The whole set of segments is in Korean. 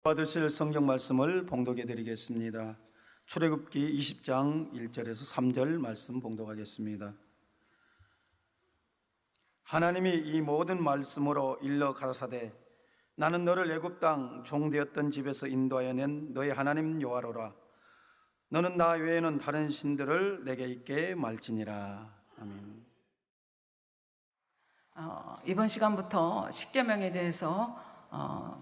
받으실 성경 말씀을 봉독해 드리겠습니다. 출애굽기 20장 1절에서 3절 말씀 봉독하겠습니다. 하나님이 이 모든 말씀으로 일러 가라사대 나는 너를 애굽 땅 종되었던 집에서 인도하여 낸 너의 하나님 여호와로라. 너는 나 외에는 다른 신들을 내게 있게 말지니라. 아멘. 이번 시간부터 십계명에 대해서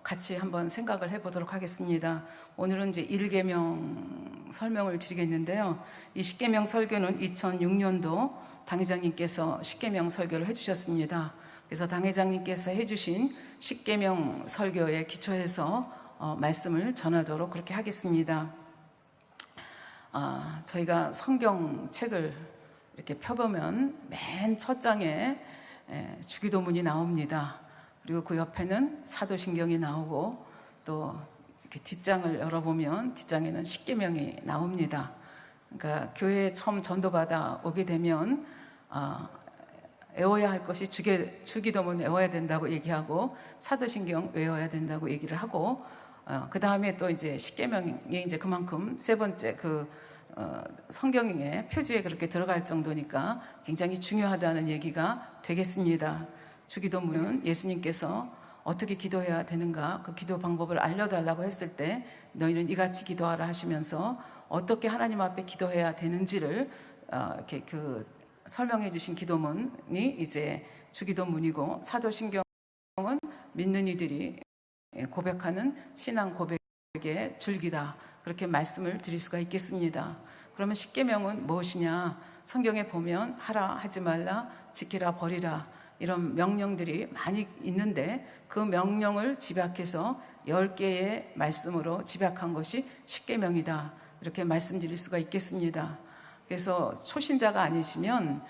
같이 한번 생각을 해보도록 하겠습니다. 오늘은 이제 1계명 설명을 드리겠는데요. 이 십계명 설교는 2006년도 당회장님께서 십계명 설교를 해주셨습니다. 그래서 당회장님께서 해주신 십계명 설교에 기초해서 말씀을 전하도록 그렇게 하겠습니다. 저희가 성경책을 이렇게 펴보면 맨 첫 장에 주기도문이 나옵니다. 그리고 그 옆에는 사도신경이 나오고 또 이렇게 뒷장을 열어보면 뒷장에는 십계명이 나옵니다. 그러니까 교회에 처음 전도받아 오게 되면 외워야 할 것이 주기도문 외워야 된다고 얘기하고 사도신경 외워야 된다고 얘기를 하고 그 다음에 또 이제 십계명이 이제 그만큼 세 번째 성경의 표지에 그렇게 들어갈 정도니까 굉장히 중요하다는 얘기가 되겠습니다. 주기도문은 예수님께서 어떻게 기도해야 되는가 그 기도 방법을 알려달라고 했을 때 너희는 이같이 기도하라 하시면서 어떻게 하나님 앞에 기도해야 되는지를 이렇게 설명해 주신 기도문이 이제 주기도문이고, 사도신경은 믿는 이들이 고백하는 신앙 고백의 줄기다, 그렇게 말씀을 드릴 수가 있겠습니다. 그러면 십계명은 무엇이냐? 성경에 보면 하라, 하지 말라, 지키라, 버리라 이런 명령들이 많이 있는데 그 명령을 집약해서 10개의 말씀으로 집약한 것이 십계명이다, 이렇게 말씀드릴 수가 있겠습니다. 그래서 초신자가 아니시면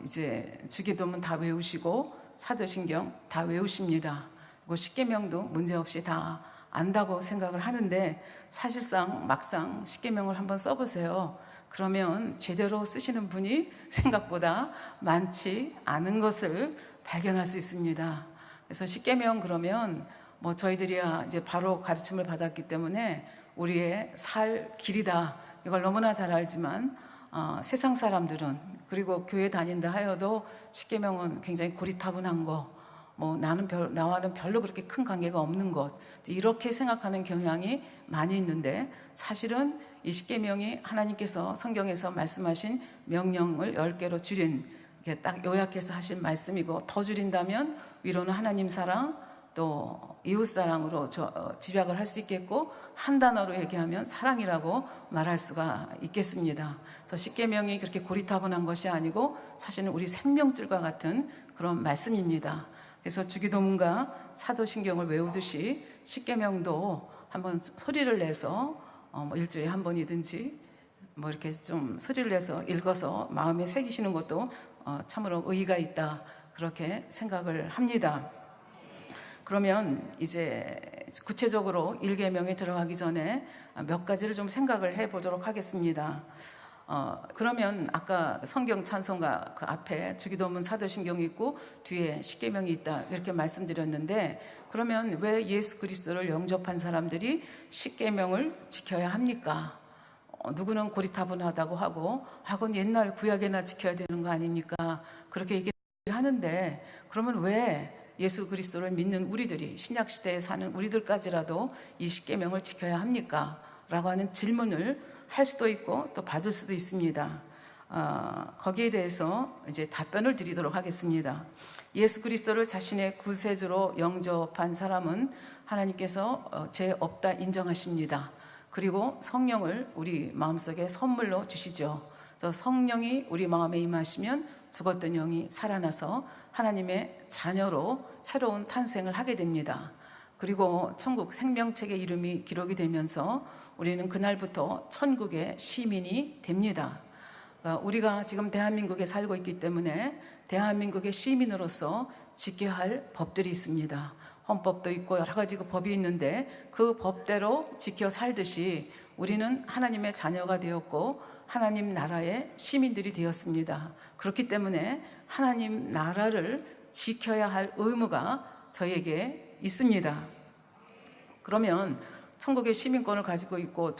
이제 주기도문 다 외우시고 사도신경 다 외우십니다. 그리고 십계명도 문제없이 다 안다고 생각을 하는데 사실상 막상 십계명을 한번 써보세요. 그러면 제대로 쓰시는 분이 생각보다 많지 않은 것을 발견할 수 있습니다. 그래서 십계명 그러면 뭐 저희들이야 이제 바로 가르침을 받았기 때문에 우리의 살 길이다, 이걸 너무나 잘 알지만 세상 사람들은, 그리고 교회 다닌다 하여도 십계명은 굉장히 고리타분한 거, 뭐 나와는 별로 그렇게 큰 관계가 없는 것, 이렇게 생각하는 경향이 많이 있는데 사실은 이 십계명이 하나님께서 성경에서 말씀하신 명령을 10개로 줄인, 이렇게 딱 요약해서 하신 말씀이고, 더 줄인다면 위로는 하나님 사랑, 또 이웃 사랑으로 집약을 할 수 있겠고, 한 단어로 얘기하면 사랑이라고 말할 수가 있겠습니다. 그래서 십계명이 그렇게 고리타분한 것이 아니고 사실은 우리 생명줄과 같은 그런 말씀입니다. 그래서 주기도문과 사도신경을 외우듯이 십계명도 한번 소리를 내서 일주일에 한 번이든지 뭐 이렇게 좀 소리를 내서 읽어서 마음에 새기시는 것도 참으로 의의가 있다, 그렇게 생각을 합니다. 그러면 이제 구체적으로 1계명에 들어가기 전에 몇 가지를 좀 생각을 해보도록 하겠습니다. 그러면 아까 성경 찬송가 그 앞에 주기도문 사도신경이 있고 뒤에 십계명이 있다, 이렇게 말씀드렸는데, 그러면 왜 예수 그리스도를 영접한 사람들이 십계명을 지켜야 합니까? 누구는 고리타분하다고 하고 하건 옛날 구약에나 지켜야 되는 거 아닙니까? 그렇게 얘기를 하는데, 그러면 왜 예수 그리스도를 믿는 우리들이, 신약시대에 사는 우리들까지라도 이 십계명을 지켜야 합니까? 라고 하는 질문을 할 수도 있고 또 받을 수도 있습니다. 거기에 대해서 이제 답변을 드리도록 하겠습니다. 예수 그리스도를 자신의 구세주로 영접한 사람은 하나님께서 죄 없다 인정하십니다. 그리고 성령을 우리 마음속에 선물로 주시죠. 그래서 성령이 우리 마음에 임하시면 죽었던 영이 살아나서 하나님의 자녀로 새로운 탄생을 하게 됩니다. 그리고 천국 생명책의 이름이 기록이 되면서 우리는 그날부터 천국의 시민이 됩니다. 우리가 지금 대한민국에 살고 있기 때문에 대한민국의 시민으로서 지켜야 할 법들이 있습니다. 헌법도 있고 여러 가지 법이 있는데 그 법대로 지켜 살듯이 우리는 하나님의 자녀가 되었고 하나님 나라의 시민들이 되었습니다. 그렇기 때문에 하나님 나라를 지켜야 할 의무가 저에게 있습니다. 그러면 천국의 시민권을 가지고 있고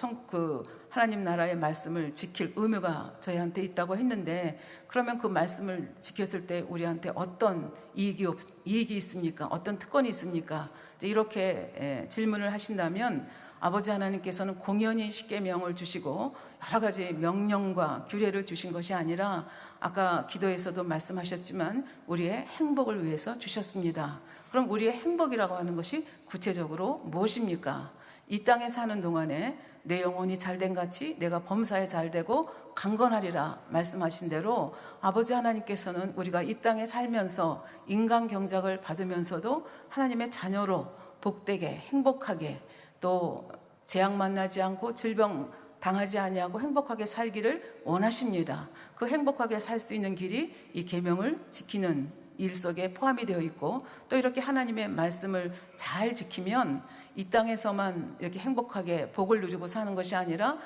하나님 나라의 말씀을 지킬 의무가 저희한테 있다고 했는데, 그러면 그 말씀을 지켰을 때 우리한테 어떤 이익이 있습니까? 어떤 특권이 있습니까? 이제 이렇게 질문을 하신다면, 아버지 하나님께서는 공연히 십계명을 주시고 여러 가지 명령과 규례를 주신 것이 아니라, 아까 기도에서도 말씀하셨지만 우리의 행복을 위해서 주셨습니다. 그럼 우리의 행복이라고 하는 것이 구체적으로 무엇입니까? 이 땅에 사는 동안에 내 영혼이 잘된 같이 내가 범사에 잘되고 강건하리라 말씀하신 대로, 아버지 하나님께서는 우리가 이 땅에 살면서 인간 경작을 받으면서도 하나님의 자녀로 복되게 행복하게, 또 재앙 만나지 않고 질병 당하지 아니하고 행복하게 살기를 원하십니다. 그 행복하게 살 수 있는 길이 이 계명을 지키는 일 속에 포함이 되어 있고, 또 이렇게 하나님의 말씀을 잘 지키면 이 땅에서만 이렇게 행복하게 복을 누리고 사는 것이 아니라,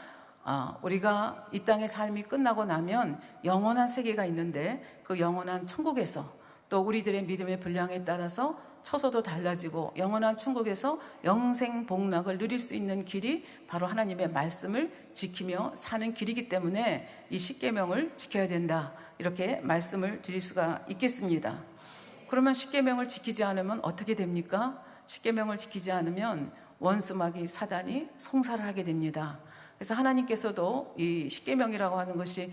우리가 이 땅의 삶이 끝나고 나면 영원한 세계가 있는데, 그 영원한 천국에서 또 우리들의 믿음의 분량에 따라서 처소도 달라지고 영원한 천국에서 영생 복락을 누릴 수 있는 길이 바로 하나님의 말씀을 지키며 사는 길이기 때문에 이 십계명을 지켜야 된다, 이렇게 말씀을 드릴 수가 있겠습니다. 그러면 십계명을 지키지 않으면 어떻게 됩니까? 십계명을 지키지 않으면 원수마귀 사단이 송사를 하게 됩니다. 그래서 하나님께서도 이 십계명이라고 하는 것이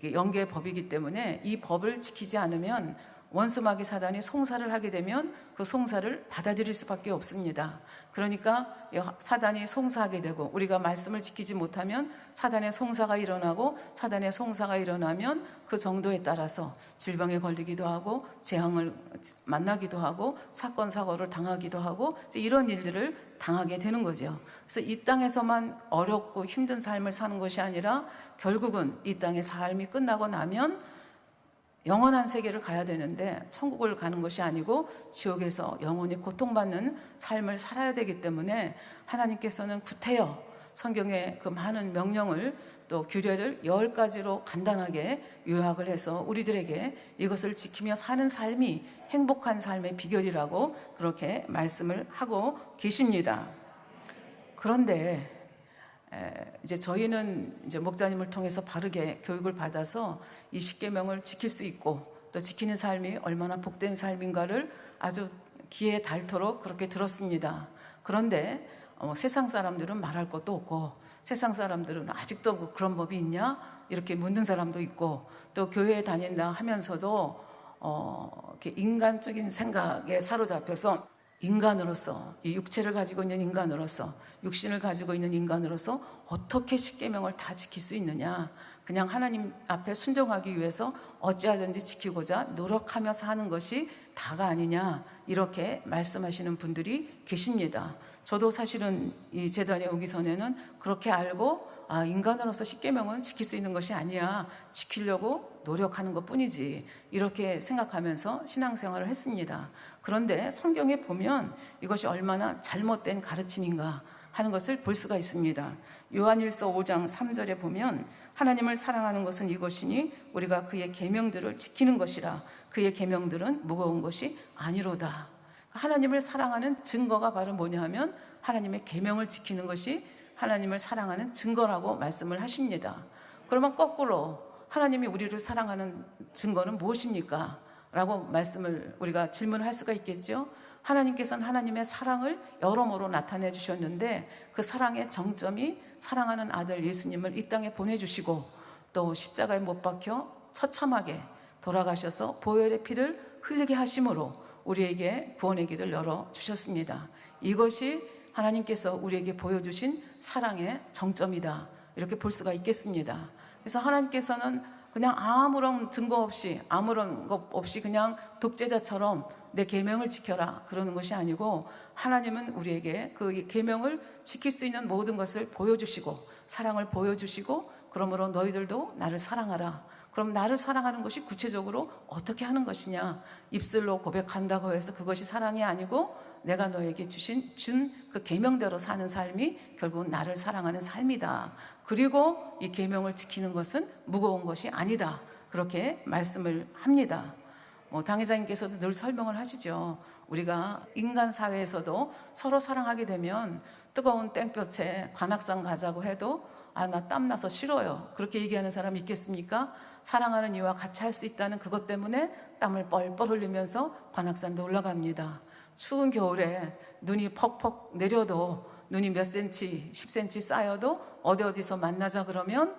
영계의 법이기 때문에 이 법을 지키지 않으면 원수마귀 사단이 송사를 하게 되면 그 송사를 받아들일 수밖에 없습니다. 그러니까 사단이 송사하게 되고, 우리가 말씀을 지키지 못하면 사단의 송사가 일어나고, 사단의 송사가 일어나면 그 정도에 따라서 질병에 걸리기도 하고 재앙을 만나기도 하고 사건 사고를 당하기도 하고 이런 일들을 당하게 되는 거죠. 그래서 이 땅에서만 어렵고 힘든 삶을 사는 것이 아니라, 결국은 이 땅의 삶이 끝나고 나면 영원한 세계를 가야 되는데 천국을 가는 것이 아니고 지옥에서 영원히 고통받는 삶을 살아야 되기 때문에, 하나님께서는 구태여 성경의 그 많은 명령을 또 규례를 10가지로 간단하게 요약을 해서 우리들에게 이것을 지키며 사는 삶이 행복한 삶의 비결이라고 그렇게 말씀을 하고 계십니다. 그런데 이제 저희는 이제 목자님을 통해서 바르게 교육을 받아서 이 십계명을 지킬 수 있고, 또 지키는 삶이 얼마나 복된 삶인가를 아주 귀에 닳도록 그렇게 들었습니다. 그런데 세상 사람들은 말할 것도 없고, 세상 사람들은 아직도 뭐 그런 법이 있냐? 이렇게 묻는 사람도 있고, 또 교회에 다닌다 하면서도 이렇게 인간적인 생각에 사로잡혀서 인간으로서, 이 육체를 가지고 있는 인간으로서, 육신을 가지고 있는 인간으로서 어떻게 십계명을 다 지킬 수 있느냐, 그냥 하나님 앞에 순종하기 위해서 어찌하든지 지키고자 노력하며 사는 것이 다가 아니냐, 이렇게 말씀하시는 분들이 계십니다. 저도 사실은 이 제단에 오기 전에는 그렇게 알고, 인간으로서 십계명은 지킬 수 있는 것이 아니야, 지키려고 노력하는 것뿐이지, 이렇게 생각하면서 신앙생활을 했습니다. 그런데 성경에 보면 이것이 얼마나 잘못된 가르침인가 하는 것을 볼 수가 있습니다. 요한일서 5장 3절에 보면, 하나님을 사랑하는 것은 이것이니 우리가 그의 계명들을 지키는 것이라, 그의 계명들은 무거운 것이 아니로다. 하나님을 사랑하는 증거가 바로 뭐냐 하면 하나님의 계명을 지키는 것이 하나님을 사랑하는 증거라고 말씀을 하십니다. 그러면 거꾸로 하나님이 우리를 사랑하는 증거는 무엇입니까? 라고 말씀을 우리가 질문할 수가 있겠죠. 하나님께서는 하나님의 사랑을 여러모로 나타내 주셨는데, 그 사랑의 정점이 사랑하는 아들 예수님을 이 땅에 보내주시고, 또 십자가에 못 박혀 처참하게 돌아가셔서 보혈의 피를 흘리게 하심으로 우리에게 구원의 길을 열어주셨습니다. 이것이 하나님께서 우리에게 보여주신 사랑의 정점이다, 이렇게 볼 수가 있겠습니다. 그래서 하나님께서는 그냥 아무런 증거 없이, 아무런 것 없이 그냥 독재자처럼 내 계명을 지켜라 그러는 것이 아니고, 하나님은 우리에게 그 계명을 지킬 수 있는 모든 것을 보여주시고 사랑을 보여주시고, 그러므로 너희들도 나를 사랑하라. 그럼 나를 사랑하는 것이 구체적으로 어떻게 하는 것이냐? 입술로 고백한다고 해서 그것이 사랑이 아니고, 내가 너에게 준 그 계명대로 사는 삶이 결국은 나를 사랑하는 삶이다. 그리고 이 계명을 지키는 것은 무거운 것이 아니다, 그렇게 말씀을 합니다. 당회장님께서도 늘 설명을 하시죠. 우리가 인간 사회에서도 서로 사랑하게 되면 뜨거운 땡볕에 관악산 가자고 해도 나 땀나서 싫어요, 그렇게 얘기하는 사람이 있겠습니까? 사랑하는 이와 같이 할 수 있다는 그것 때문에 땀을 뻘뻘 흘리면서 관악산도 올라갑니다. 추운 겨울에 눈이 퍽퍽 내려도, 눈이 몇 센치 10cm 쌓여도 어디서 만나자 그러면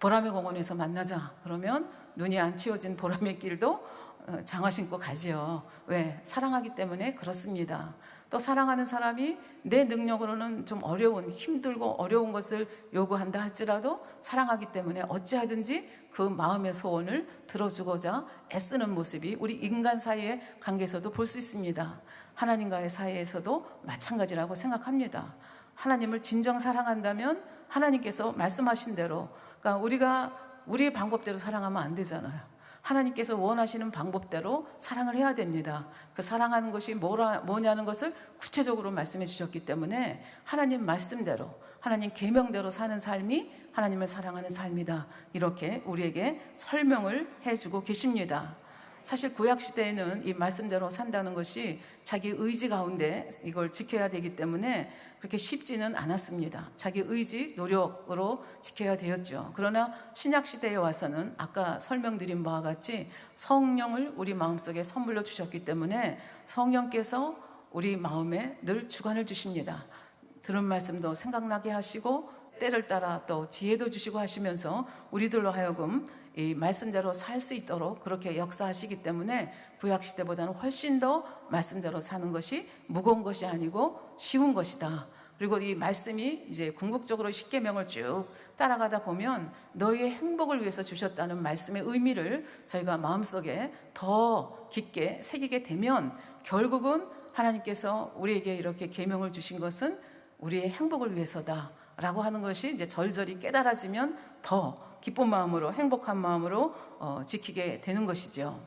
보라매 공원에서 만나자 그러면 눈이 안 치워진 보라매 길도 장화 신고 가지요. 왜? 사랑하기 때문에 그렇습니다. 또 사랑하는 사람이 내 능력으로는 좀 힘들고 어려운 것을 요구한다 할지라도 사랑하기 때문에 어찌하든지 그 마음의 소원을 들어주고자 애쓰는 모습이 우리 인간 사이의 관계에서도 볼 수 있습니다. 하나님과의 사이에서도 마찬가지라고 생각합니다. 하나님을 진정 사랑한다면 하나님께서 말씀하신 대로, 그러니까 우리가 우리의 방법대로 사랑하면 안 되잖아요. 하나님께서 원하시는 방법대로 사랑을 해야 됩니다. 그 사랑하는 것이 뭐냐는 것을 구체적으로 말씀해 주셨기 때문에 하나님 말씀대로, 하나님 계명대로 사는 삶이 하나님을 사랑하는 삶이다, 이렇게 우리에게 설명을 해주고 계십니다. 사실 구약시대에는 이 말씀대로 산다는 것이 자기 의지 가운데 이걸 지켜야 되기 때문에 그렇게 쉽지는 않았습니다. 자기 의지, 노력으로 지켜야 되었죠. 그러나 신약시대에 와서는 아까 설명드린 바와 같이 성령을 우리 마음속에 선물로 주셨기 때문에 성령께서 우리 마음에 늘 주관을 주십니다. 들은 말씀도 생각나게 하시고 때를 따라 또 지혜도 주시고 하시면서 우리들로 하여금 이 말씀대로 살 수 있도록 그렇게 역사하시기 때문에 구약시대보다는 훨씬 더 말씀대로 사는 것이 무거운 것이 아니고 쉬운 것이다. 그리고 이 말씀이 이제 궁극적으로 십계명을 쭉 따라가다 보면 너희의 행복을 위해서 주셨다는 말씀의 의미를 저희가 마음속에 더 깊게 새기게 되면 결국은 하나님께서 우리에게 이렇게 계명을 주신 것은 우리의 행복을 위해서다 라고 하는 것이 이제 절절히 깨달아지면 더 기쁜 마음으로, 행복한 마음으로 지키게 되는 것이죠.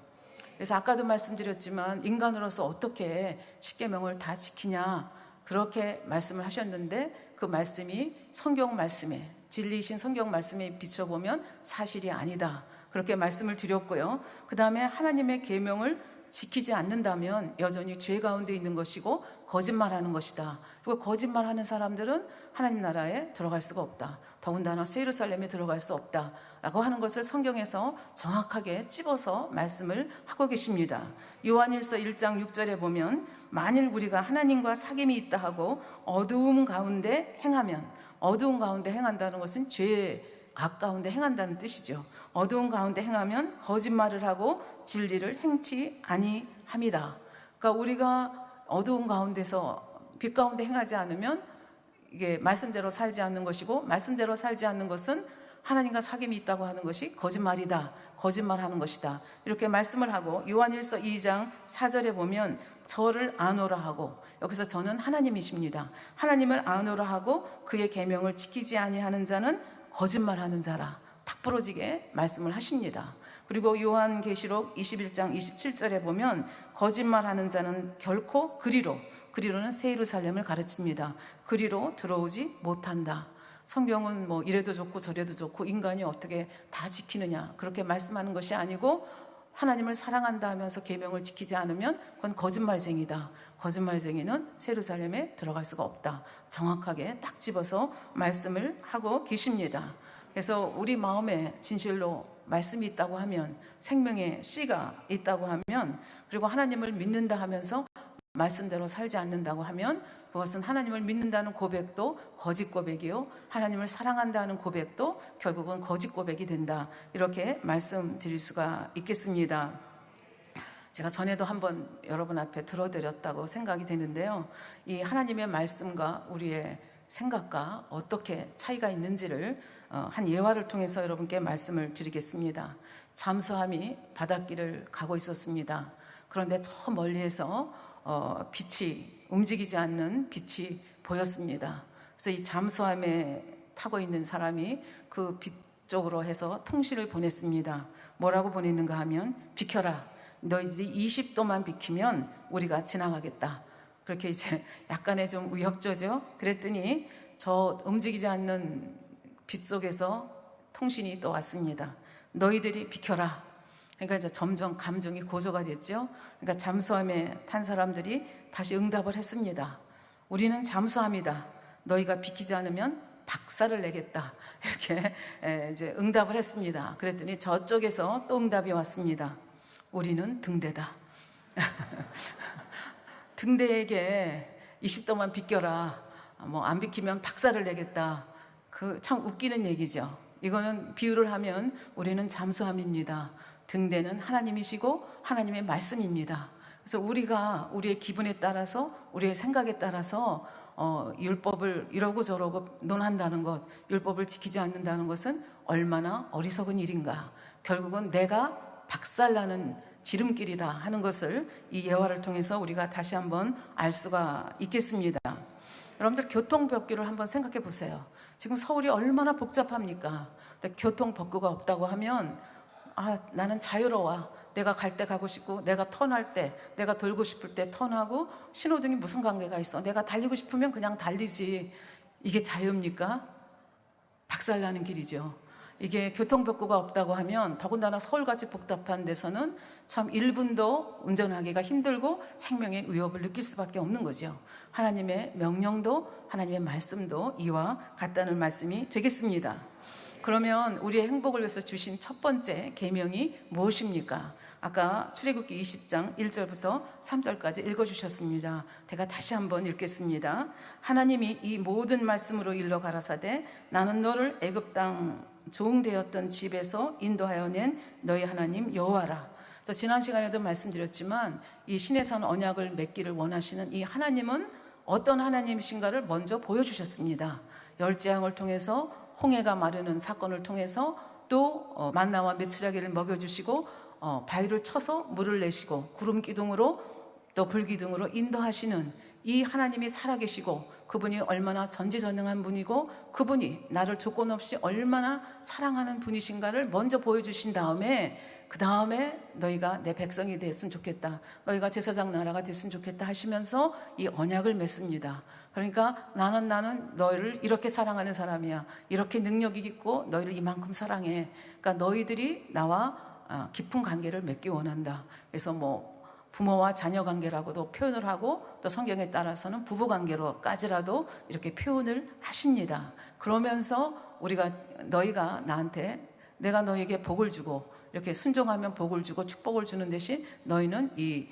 그래서 아까도 말씀드렸지만 인간으로서 어떻게 십계명을 다 지키냐, 그렇게 말씀을 하셨는데 그 말씀이 성경 말씀에, 진리이신 성경 말씀에 비춰보면 사실이 아니다, 그렇게 말씀을 드렸고요. 그 다음에 하나님의 계명을 지키지 않는다면 여전히 죄 가운데 있는 것이고 거짓말하는 것이다. 그리고 거짓말하는 사람들은 하나님 나라에 들어갈 수가 없다, 더군다나 예루살렘에 들어갈 수 없다 라고 하는 것을 성경에서 정확하게 찝어서 말씀을 하고 계십니다. 요한일서 1장 6절에 보면 만일 우리가 하나님과 사귐이 있다 하고 어두움 가운데 행하면, 어두움 가운데 행한다는 것은 죄의 악 가운데 행한다는 뜻이죠. 어두운 가운데 행하면 거짓말을 하고 진리를 행치 아니함이다. 그러니까 우리가 어두운 가운데서 빛 가운데 행하지 않으면 이게 말씀대로 살지 않는 것이고, 말씀대로 살지 않는 것은 하나님과 사귐이 있다고 하는 것이 거짓말이다, 거짓말하는 것이다, 이렇게 말씀을 하고, 요한일서 2장 4절에 보면 저를 아노라 하고, 여기서 저는 하나님이십니다. 하나님을 아노라 하고 그의 계명을 지키지 아니하는 자는 거짓말하는 자라, 탁 부러지게 말씀을 하십니다. 그리고 요한계시록 21장 27절에 보면 거짓말하는 자는 결코 그리로는 새 예루살렘을 가르칩니다. 그리로 들어오지 못한다. 성경은 뭐 이래도 좋고 저래도 좋고 인간이 어떻게 다 지키느냐, 그렇게 말씀하는 것이 아니고 하나님을 사랑한다 하면서 계명을 지키지 않으면 그건 거짓말쟁이다. 거짓말쟁이는 새 예루살렘에 들어갈 수가 없다. 정확하게 딱 집어서 말씀을 하고 계십니다. 그래서 우리 마음에 진실로 말씀이 있다고 하면, 생명의 씨가 있다고 하면, 그리고 하나님을 믿는다 하면서 말씀대로 살지 않는다고 하면 그것은 하나님을 믿는다는 고백도 거짓 고백이요, 하나님을 사랑한다는 고백도 결국은 거짓 고백이 된다, 이렇게 말씀드릴 수가 있겠습니다. 제가 전에도 한번 여러분 앞에 들어드렸다고 생각이 되는데요, 이 하나님의 말씀과 우리의 생각과 어떻게 차이가 있는지를 한 예화를 통해서 여러분께 말씀을 드리겠습니다. 잠수함이 바닷길을 가고 있었습니다. 그런데 저 멀리에서 빛이, 움직이지 않는 빛이 보였습니다. 그래서 이 잠수함에 타고 있는 사람이 그 빛 쪽으로 해서 통신을 보냈습니다. 뭐라고 보냈는가 하면, 비켜라, 너희들이 20도만 비키면 우리가 지나가겠다. 그렇게 이제 약간의 좀 위협조죠. 그랬더니 저 움직이지 않는 빛 속에서 통신이 또 왔습니다. 너희들이 비켜라. 그러니까 이제 점점 감정이 고조가 됐죠. 그러니까 잠수함에 탄 사람들이 다시 응답을 했습니다. 우리는 잠수함이다. 너희가 비키지 않으면 박살을 내겠다. 이렇게 이제 응답을 했습니다. 그랬더니 저쪽에서 또 응답이 왔습니다. 우리는 등대다. 등대에게 20도만 비껴라. 뭐 안 비키면 박살을 내겠다. 그 참 웃기는 얘기죠. 이거는 비유를 하면 우리는 잠수함입니다. 등대는 하나님이시고 하나님의 말씀입니다. 그래서 우리가 우리의 기분에 따라서, 우리의 생각에 따라서 율법을 이러고 저러고 논한다는 것, 율법을 지키지 않는다는 것은 얼마나 어리석은 일인가. 결국은 내가 박살나는 지름길이다 하는 것을 이 예화를 통해서 우리가 다시 한번 알 수가 있겠습니다. 여러분들 교통법규를 한번 생각해 보세요. 지금 서울이 얼마나 복잡합니까? 근데 교통법규가 없다고 하면 나는 자유로워. 내가 갈 때 가고 싶고, 내가 턴할 때, 내가 돌고 싶을 때 턴하고, 신호등이 무슨 관계가 있어? 내가 달리고 싶으면 그냥 달리지. 이게 자유입니까? 박살나는 길이죠. 이게 교통법규가 없다고 하면 더군다나 서울같이 복잡한 데서는 참 1분도 운전하기가 힘들고 생명의 위협을 느낄 수밖에 없는 거죠. 하나님의 명령도 하나님의 말씀도 이와 같다는 말씀이 되겠습니다. 그러면 우리의 행복을 위해서 주신 첫 번째 계명이 무엇입니까? 아까 출애굽기 20장 1절부터 3절까지 읽어주셨습니다. 제가 다시 한번 읽겠습니다. 하나님이 이 모든 말씀으로 일러 가라사대 나는 너를 애굽 땅 종되었던 집에서 인도하여 낸 너희 하나님 여호와라. 지난 시간에도 말씀드렸지만 이 신의 산 언약을 맺기를 원하시는 이 하나님은 어떤 하나님이신가를 먼저 보여주셨습니다. 열재앙을 통해서, 홍해가 마르는 사건을 통해서, 또 만나와 메추라기를 먹여주시고 바위를 쳐서 물을 내시고 구름 기둥으로 또 불 기둥으로 인도하시는 이 하나님이 살아계시고 그분이 얼마나 전지전능한 분이고 그분이 나를 조건 없이 얼마나 사랑하는 분이신가를 먼저 보여주신 다음에 그 다음에 너희가 내 백성이 됐으면 좋겠다, 너희가 제사장 나라가 됐으면 좋겠다 하시면서 이 언약을 맺습니다. 그러니까 나는 너희를 이렇게 사랑하는 사람이야, 이렇게 능력이 있고 너희를 이만큼 사랑해. 그러니까 너희들이 나와 깊은 관계를 맺기 원한다. 그래서 뭐 부모와 자녀 관계라고도 표현을 하고 또 성경에 따라서는 부부 관계로까지라도 이렇게 표현을 하십니다. 그러면서 너희가 나한테, 내가 너에게 복을 주고 이렇게 순종하면 복을 주고 축복을 주는 대신 너희는 이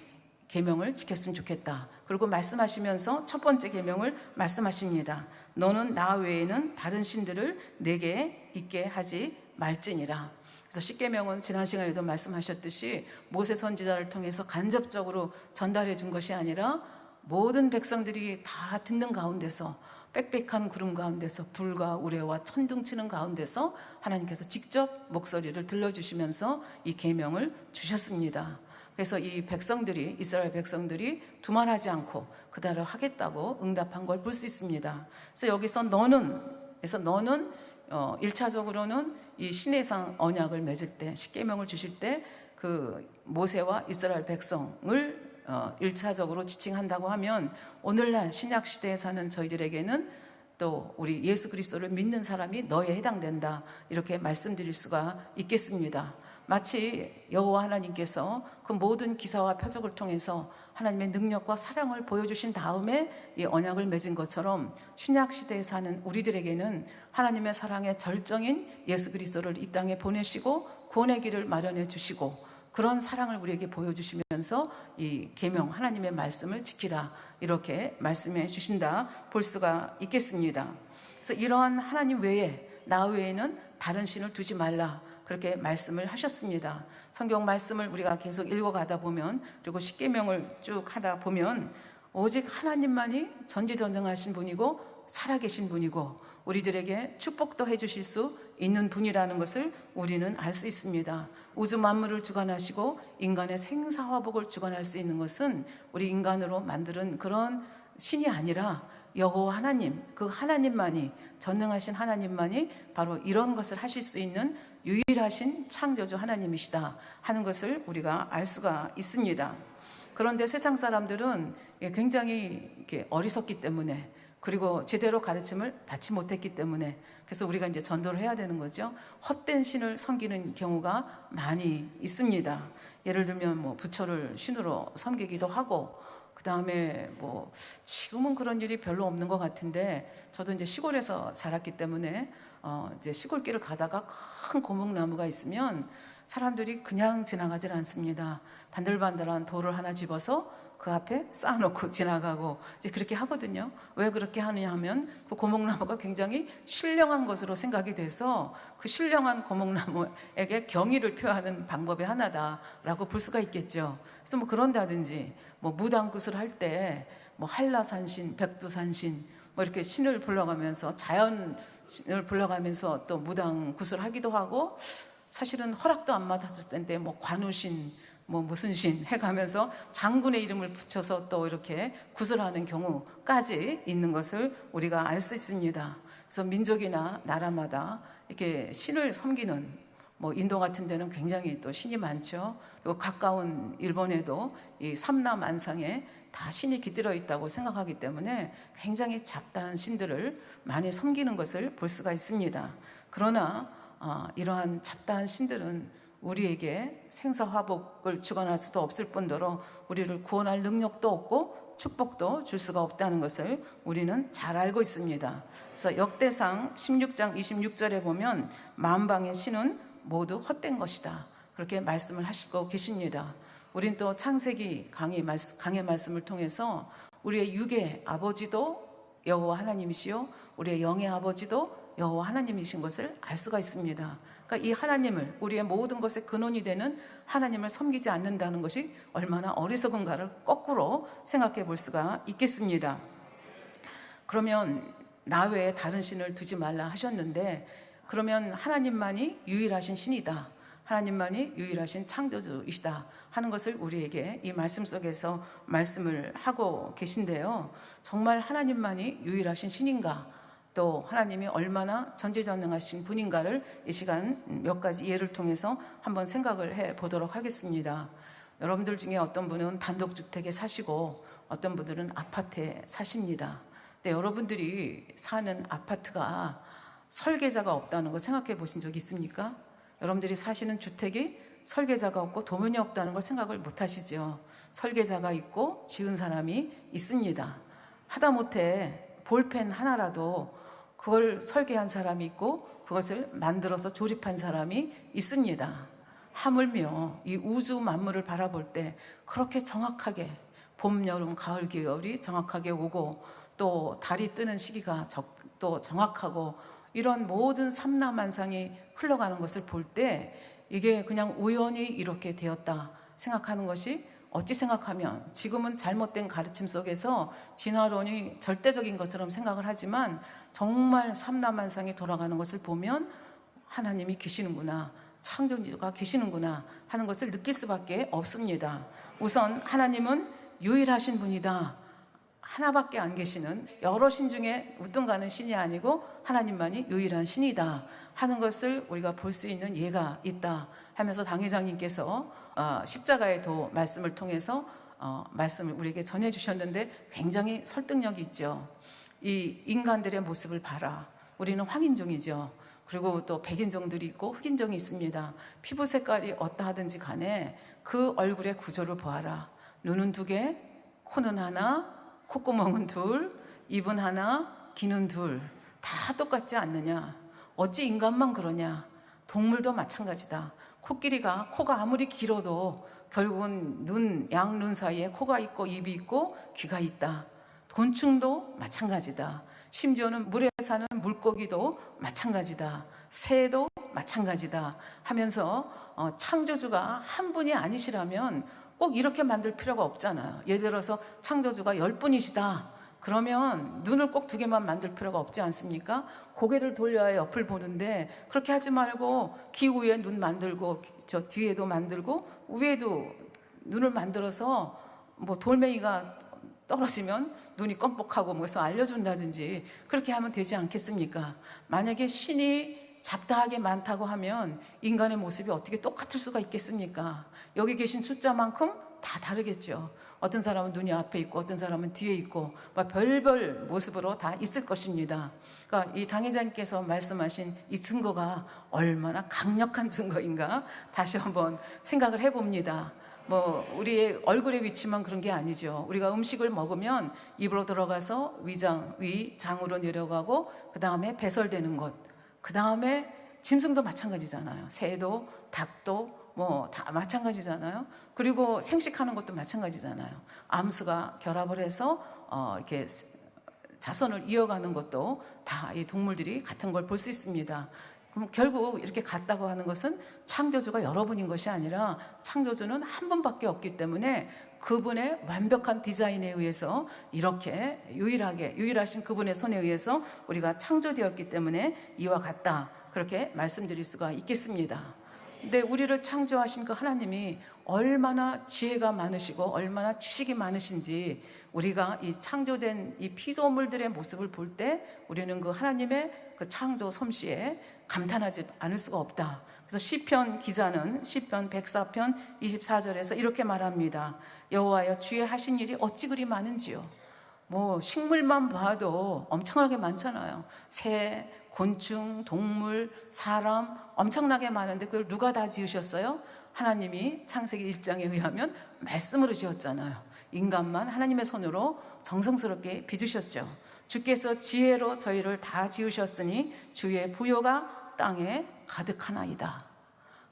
계명을 지켰으면 좋겠다. 그리고 말씀하시면서 첫 번째 계명을 말씀하십니다. 너는 나 외에는 다른 신들을 내게 있게 하지 말지니라. 그래서 십계명은 지난 시간에도 말씀하셨듯이 모세 선지자를 통해서 간접적으로 전달해 준 것이 아니라 모든 백성들이 다 듣는 가운데서, 빽빽한 구름 가운데서, 불과 우레와 천둥 치는 가운데서 하나님께서 직접 목소리를 들려주시면서 이 계명을 주셨습니다. 그래서 이 백성들이, 이스라엘 백성들이 두말하지 않고 그대로 하겠다고 응답한 걸 볼 수 있습니다. 그래서 여기서 너는 1차적으로는 이 시내상 언약을 맺을 때, 십계명을 주실 때 그 모세와 이스라엘 백성을 1차적으로 지칭한다고 하면 오늘날 신약시대에 사는 저희들에게는 또 우리 예수 그리스도를 믿는 사람이 너에 해당된다, 이렇게 말씀드릴 수가 있겠습니다. 마치 여호와 하나님께서 그 모든 기사와 표적을 통해서 하나님의 능력과 사랑을 보여주신 다음에 이 언약을 맺은 것처럼 신약시대에 사는 우리들에게는 하나님의 사랑의 절정인 예수 그리스도를 이 땅에 보내시고 구원의 길을 마련해 주시고 그런 사랑을 우리에게 보여주시면서 이 계명, 하나님의 말씀을 지키라, 이렇게 말씀해 주신다 볼 수가 있겠습니다. 그래서 이러한 하나님 외에, 나 외에는 다른 신을 두지 말라, 그렇게 말씀을 하셨습니다. 성경 말씀을 우리가 계속 읽어가다 보면, 그리고 십계명을 쭉 하다 보면 오직 하나님만이 전지전능하신 분이고 살아계신 분이고 우리들에게 축복도 해주실 수 있는 분이라는 것을 우리는 알 수 있습니다. 우주 만물을 주관하시고 인간의 생사화복을 주관할 수 있는 것은 우리 인간으로 만드는 그런 신이 아니라 여호와 하나님, 그 하나님만이, 전능하신 하나님만이 바로 이런 것을 하실 수 있는 유일하신 창조주 하나님이시다 하는 것을 우리가 알 수가 있습니다. 그런데 세상 사람들은 굉장히 이렇게 어리석기 때문에, 그리고 제대로 가르침을 받지 못했기 때문에, 그래서 우리가 이제 전도를 해야 되는 거죠. 헛된 신을 섬기는 경우가 많이 있습니다. 예를 들면 뭐 부처를 신으로 섬기기도 하고, 그 다음에 뭐 지금은 그런 일이 별로 없는 것 같은데, 저도 이제 시골에서 자랐기 때문에 이제 시골길을 가다가 큰 고목나무가 있으면 사람들이 그냥 지나가질 않습니다. 반들반들한 돌을 하나 집어서 그 앞에 쌓아놓고 지나가고 이제 그렇게 하거든요. 왜 그렇게 하느냐 하면 그 고목나무가 굉장히 신령한 것으로 생각이 돼서 그 신령한 고목나무에게 경의를 표하는 방법의 하나다라고 볼 수가 있겠죠. 그래서 뭐 그런다든지 뭐 무당굿을 할 때 뭐 한라산신, 백두산신 뭐 이렇게 신을 불러가면서, 자연을 불러가면서 또 무당굿을 하기도 하고, 사실은 허락도 안 받았을 텐데 뭐 관우신 뭐 무슨 신 해가면서 장군의 이름을 붙여서 또 이렇게 구슬하는 경우까지 있는 것을 우리가 알 수 있습니다. 그래서 민족이나 나라마다 이렇게 신을 섬기는, 뭐 인도 같은 데는 굉장히 또 신이 많죠. 그리고 가까운 일본에도 이 삼라만상에 다 신이 깃들어 있다고 생각하기 때문에 굉장히 잡다한 신들을 많이 섬기는 것을 볼 수가 있습니다. 그러나 이러한 잡다한 신들은 우리에게 생사화복을 주관할 수도 없을 뿐더러 우리를 구원할 능력도 없고 축복도 줄 수가 없다는 것을 우리는 잘 알고 있습니다. 그래서 역대상 16장 26절에 보면 만방의 신은 모두 헛된 것이다, 그렇게 말씀을 하시고 계십니다. 우린 또 창세기 강의 말씀을 통해서 우리의 육의 아버지도 여호와 하나님이시요 우리의 영의 아버지도 여호와 하나님이신 것을 알 수가 있습니다. 그러니까 이 하나님을, 우리의 모든 것의 근원이 되는 하나님을 섬기지 않는다는 것이 얼마나 어리석은가를 거꾸로 생각해 볼 수가 있겠습니다. 그러면 나 외에 다른 신을 두지 말라 하셨는데, 그러면 하나님만이 유일하신 신이다, 하나님만이 유일하신 창조주이시다 하는 것을 우리에게 이 말씀 속에서 말씀을 하고 계신데요. 정말 하나님만이 유일하신 신인가, 또 하나님이 얼마나 전지전능하신 분인가를 이 시간 몇 가지 예를 통해서 한번 생각을 해 보도록 하겠습니다. 여러분들 중에 어떤 분은 단독주택에 사시고 어떤 분들은 아파트에 사십니다. 근데 여러분들이 사는 아파트가 설계자가 없다는 거 생각해 보신 적 있습니까? 여러분들이 사시는 주택이 설계자가 없고 도면이 없다는 걸 생각을 못 하시죠. 설계자가 있고 지은 사람이 있습니다. 하다못해 볼펜 하나라도 그걸 설계한 사람이 있고 그것을 만들어서 조립한 사람이 있습니다. 하물며 이 우주 만물을 바라볼 때 그렇게 정확하게 봄, 여름, 가을, 겨울이 정확하게 오고, 또 달이 뜨는 시기가 또 정확하고, 이런 모든 삼라만상이 흘러가는 것을 볼 때 이게 그냥 우연히 이렇게 되었다 생각하는 것이, 어찌 생각하면 지금은 잘못된 가르침 속에서 진화론이 절대적인 것처럼 생각을 하지만, 정말 삼라만상이 돌아가는 것을 보면 하나님이 계시는구나, 창조주가 계시는구나 하는 것을 느낄 수밖에 없습니다. 우선 하나님은 유일하신 분이다, 하나밖에 안 계시는, 여러 신 중에 우뚱가는 신이 아니고 하나님만이 유일한 신이다 하는 것을 우리가 볼 수 있는 예가 있다 하면서 당회장님께서 십자가의 도 말씀을 통해서 말씀을 우리에게 전해주셨는데 굉장히 설득력이 있죠. 이 인간들의 모습을 봐라. 우리는 황인종이죠. 그리고 또 백인종들이 있고 흑인종이 있습니다. 피부 색깔이 어떠하든지 간에 그 얼굴의 구조를 보아라. 눈은 2개, 코는 하나, 콧구멍은 2, 입은 하나, 귀는 2. 다 똑같지 않느냐? 어찌 인간만 그러냐? 동물도 마찬가지다. 코가 아무리 길어도 결국은 양눈 사이에 코가 있고 입이 있고 귀가 있다. 곤충도 마찬가지다. 심지어는 물에 사는 물고기도 마찬가지다. 새도 마찬가지다 하면서 창조주가 한 분이 아니시라면 꼭 이렇게 만들 필요가 없잖아요. 예를 들어서 창조주가 10분이시다. 그러면 눈을 꼭 2개만 만들 필요가 없지 않습니까? 고개를 돌려야 옆을 보는데 그렇게 하지 말고 귀 위에 눈 만들고 저 뒤에도 만들고 위에도 눈을 만들어서 뭐 돌멩이가 떨어지면 눈이 껌뻑하고 뭐해서 알려준다든지 그렇게 하면 되지 않겠습니까? 만약에 신이 잡다하게 많다고 하면 인간의 모습이 어떻게 똑같을 수가 있겠습니까? 여기 계신 숫자만큼 다 다르겠죠. 어떤 사람은 눈이 앞에 있고 어떤 사람은 뒤에 있고 막 별별 모습으로 다 있을 것입니다. 그러니까 이 당회장님께서 말씀하신 이 증거가 얼마나 강력한 증거인가 다시 한번 생각을 해봅니다. 뭐 우리의 얼굴의 위치만 그런 게 아니죠. 우리가 음식을 먹으면 입으로 들어가서 위장으로 내려가고 그 다음에 배설되는 것, 그 다음에 짐승도 마찬가지잖아요. 새도 닭도 뭐 다 마찬가지잖아요. 그리고 생식하는 것도 마찬가지잖아요. 암수가 결합을 해서 이렇게 자손을 이어가는 것도 다 이 동물들이 같은 걸 볼 수 있습니다. 그럼 결국 이렇게 같다고 하는 것은 창조주가 여러분인 것이 아니라 창조주는 한 분밖에 없기 때문에 그분의 완벽한 디자인에 의해서 이렇게 유일하신 그분의 손에 의해서 우리가 창조되었기 때문에 이와 같다, 그렇게 말씀드릴 수가 있겠습니다. 근데 우리를 창조하신 그 하나님이 얼마나 지혜가 많으시고 얼마나 지식이 많으신지 우리가 이 창조된 이 피조물들의 모습을 볼 때 우리는 그 하나님의 그 창조 솜씨에 감탄하지 않을 수가 없다. 그래서 시편 기자는 시편 104편 24절에서 이렇게 말합니다. 여호와여, 주의 하신 일이 어찌 그리 많은지요. 뭐 식물만 봐도 엄청나게 많잖아요. 새, 곤충, 동물, 사람 엄청나게 많은데 그걸 누가 다 지으셨어요? 하나님이 창세기 1장에 의하면 말씀으로 지었잖아요. 인간만 하나님의 손으로 정성스럽게 빚으셨죠. 주께서 지혜로 저희를 다 지으셨으니 주의 부요가 땅에 가득하나이다.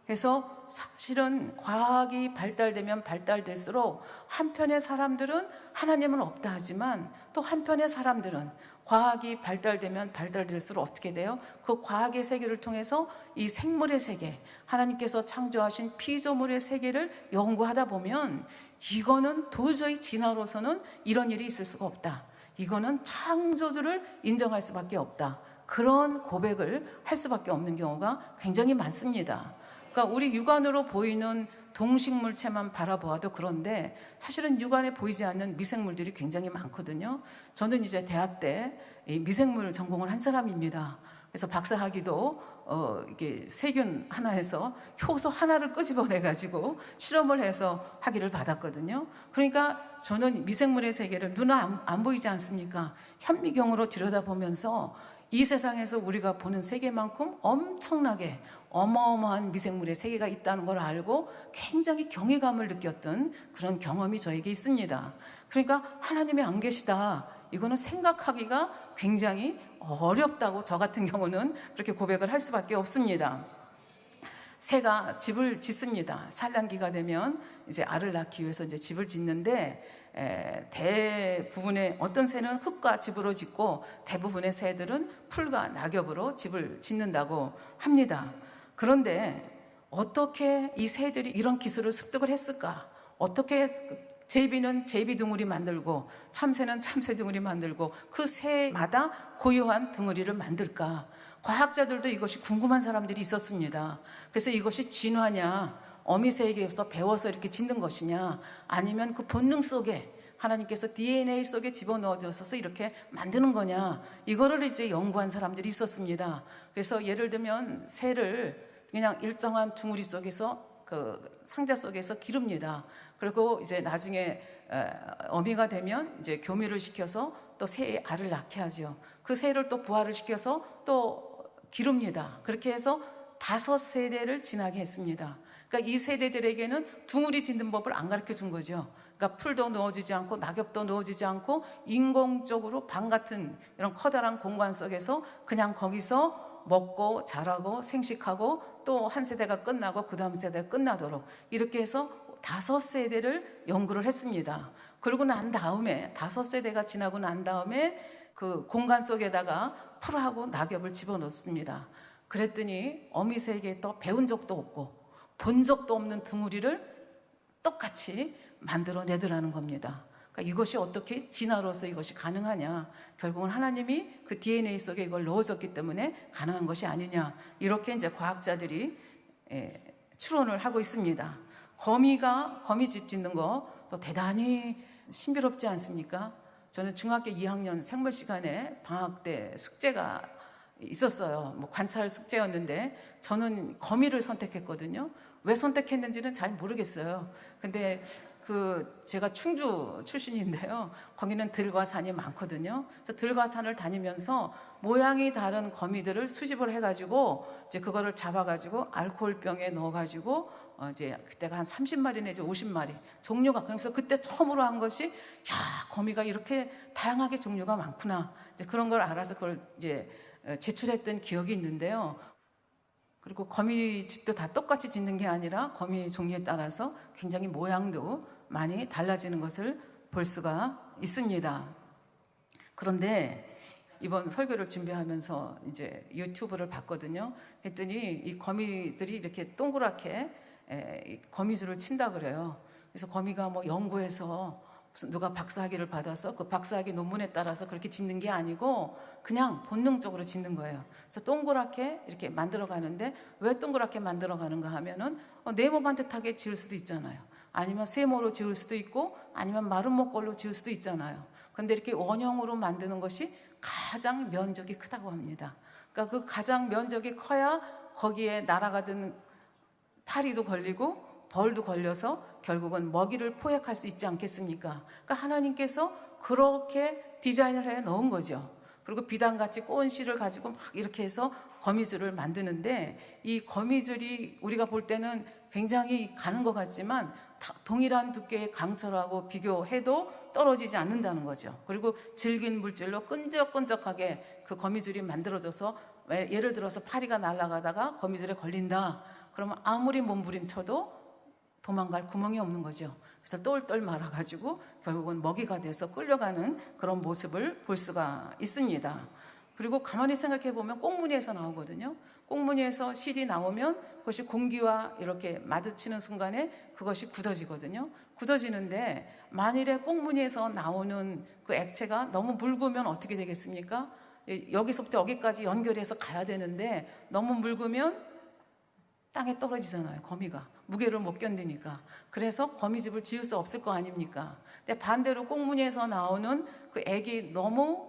그래서 사실은 과학이 발달되면 발달될수록 한편의 사람들은 하나님은 없다 하지만 또 한편의 사람들은 과학이 발달되면 발달될수록 어떻게 돼요? 그 과학의 세계를 통해서 이 생물의 세계, 하나님께서 창조하신 피조물의 세계를 연구하다 보면 이거는 도저히 진화로서는 이런 일이 있을 수가 없다. 이거는 창조주를 인정할 수밖에 없다. 그런 고백을 할 수밖에 없는 경우가 굉장히 많습니다. 그러니까 우리 육안으로 보이는 동식물체만 바라보아도 그런데 사실은 육안에 보이지 않는 미생물들이 굉장히 많거든요. 저는 이제 대학 때 미생물 전공을 한 사람입니다. 그래서 박사학위도 이게 세균 하나에서 효소 하나를 끄집어내 가지고 실험을 해서 학위를 받았거든요. 그러니까 저는 미생물의 세계를 눈에 안 보이지 않습니까? 현미경으로 들여다보면서 이 세상에서 우리가 보는 세계만큼 엄청나게 어마어마한 미생물의 세계가 있다는 걸 알고 굉장히 경외감을 느꼈던 그런 경험이 저에게 있습니다. 그러니까 하나님이 안 계시다, 이거는 생각하기가 굉장히 어렵다고 저 같은 경우는 그렇게 고백을 할 수밖에 없습니다. 새가 집을 짓습니다. 산란기가 되면 이제 알을 낳기 위해서 이제 집을 짓는데 대부분의 어떤 새는 흙과 집으로 짓고 대부분의 새들은 풀과 낙엽으로 집을 짓는다고 합니다. 그런데 어떻게 이 새들이 이런 기술을 습득을 했을까? 어떻게 제비는 제비 둥우리 만들고 참새는 참새 둥우리 만들고 그 새마다 고유한 둥우리를 만들까? 과학자들도 이것이 궁금한 사람들이 있었습니다. 그래서 이것이 진화냐, 어미새에게서 배워서 이렇게 짓는 것이냐, 아니면 그 본능 속에 하나님께서 DNA 속에 집어넣어 주셔서 이렇게 만드는 거냐, 이거를 이제 연구한 사람들이 있었습니다. 그래서 예를 들면 새를 그냥 일정한 둥우리 속에서 그 상자 속에서 기릅니다. 그리고 이제 나중에 어미가 되면 이제 교미를 시켜서 또 새의 알을 낳게 하죠. 그 새를 또 부화를 시켜서 또 기릅니다. 그렇게 해서 5세대를 지나게 했습니다. 그러니까 이 세대들에게는 둥우리 짓는 법을 안 가르쳐 준 거죠. 그러니까 풀도 넣어주지 않고 낙엽도 넣어주지 않고 인공적으로 방 같은 이런 커다란 공간 속에서 그냥 거기서 먹고 자라고 생식하고 또 한 세대가 끝나고 그 다음 세대가 끝나도록 이렇게 해서 5세대를 연구를 했습니다. 그러고 난 다음에 5세대가 지나고 난 다음에 그 공간 속에다가 풀하고 낙엽을 집어넣습니다. 그랬더니 어미새에게 또 배운 적도 없고 본 적도 없는 둥우리를 똑같이 만들어내더라는 겁니다. 그러니까 이것이 어떻게 진화로서 이것이 가능하냐, 결국은 하나님이 그 DNA 속에 이걸 넣어줬기 때문에 가능한 것이 아니냐, 이렇게 이제 과학자들이 추론을 하고 있습니다. 거미집 짓는 거 또 대단히 신비롭지 않습니까? 저는 중학교 2학년 생물 시간에 방학 때 숙제가 있었어요. 뭐 관찰 숙제였는데 저는 거미를 선택했거든요. 왜 선택했는지는 잘 모르겠어요. 근데 제가 충주 출신인데요. 거기는 들과 산이 많거든요. 그래서 들과 산을 다니면서 모양이 다른 거미들을 수집을 해가지고 이제 그거를 잡아가지고 알코올병에 넣어가지고 이제 그때가 한 30마리 내지 50마리 종류가, 그래서 그때 처음으로 한 것이, 야, 거미가 이렇게 다양하게 종류가 많구나. 이제 그런 걸 알아서 그걸 이제 제출했던 기억이 있는데요. 그리고 거미집도 다 똑같이 짓는 게 아니라 거미 종류에 따라서 굉장히 모양도 많이 달라지는 것을 볼 수가 있습니다. 그런데 이번 설교를 준비하면서 이제 유튜브를 봤거든요. 했더니 이 거미들이 이렇게 동그랗게 거미줄을 친다 그래요. 그래서 거미가 뭐 연구해서 무슨 누가 박사학위를 받아서 그 박사학위 논문에 따라서 그렇게 짓는 게 아니고 그냥 본능적으로 짓는 거예요. 그래서 동그랗게 이렇게 만들어 가는데, 왜 동그랗게 만들어 가는가 하면은 네모 반듯하게 지을 수도 있잖아요. 아니면 세모로 지을 수도 있고, 아니면 마른 목걸로 지을 수도 있잖아요. 근데 이렇게 원형으로 만드는 것이 가장 면적이 크다고 합니다. 그러니까 그 가장 면적이 커야 거기에 날아가던 파리도 걸리고 벌도 걸려서 결국은 먹이를 포획할 수 있지 않겠습니까? 그러니까 하나님께서 그렇게 디자인을 해 놓은 거죠. 그리고 비단같이 꼬은 실을 가지고 막 이렇게 해서 거미줄을 만드는데, 이 거미줄이 우리가 볼 때는 굉장히 가는 것 같지만 동일한 두께의 강철하고 비교해도 떨어지지 않는다는 거죠. 그리고 질긴 물질로 끈적끈적하게 그 거미줄이 만들어져서, 예를 들어서 파리가 날아가다가 거미줄에 걸린다 그러면 아무리 몸부림쳐도 도망갈 구멍이 없는 거죠. 그래서 똘똘 말아가지고 결국은 먹이가 돼서 끌려가는 그런 모습을 볼 수가 있습니다. 그리고 가만히 생각해 보면 꽁무니에서 나오거든요. 꽁무니에서 실이 나오면 그것이 공기와 이렇게 마주치는 순간에 그것이 굳어지거든요. 굳어지는데 만일에 꽁무니에서 나오는 그 액체가 너무 묽으면 어떻게 되겠습니까? 여기서부터 여기까지 연결해서 가야 되는데 너무 묽으면 땅에 떨어지잖아요. 거미가 무게를 못 견디니까. 그래서 거미집을 지을 수 없을 거 아닙니까? 근데 반대로 꽁무니에서 나오는 그 액이 너무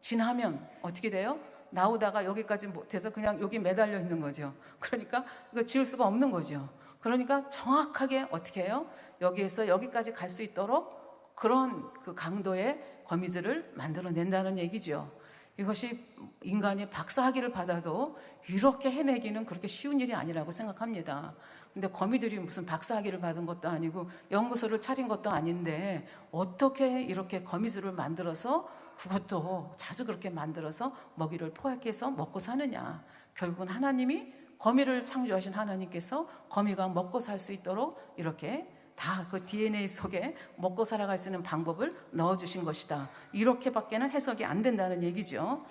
진하면 어떻게 돼요? 나오다가 여기까지 못해서 그냥 여기 매달려 있는 거죠. 그러니까 이거 지을 수가 없는 거죠. 그러니까 정확하게 어떻게 해요? 여기에서 여기까지 갈 수 있도록 그런 그 강도의 거미줄을 만들어낸다는 얘기죠. 이것이 인간이 박사학위를 받아도 이렇게 해내기는 그렇게 쉬운 일이 아니라고 생각합니다. 근데 거미들이 무슨 박사학위를 받은 것도 아니고 연구소를 차린 것도 아닌데 어떻게 이렇게 거미줄을 만들어서, 그것도 자주 그렇게 만들어서 먹이를 포획해서 먹고 사느냐. 결국은 하나님이, 거미를 창조하신 하나님께서 거미가 먹고 살 수 있도록 이렇게 다 그 DNA 속에 먹고 살아갈 수 있는 방법을 넣어주신 것이다. 이렇게밖에는 해석이 안 된다는 얘기죠.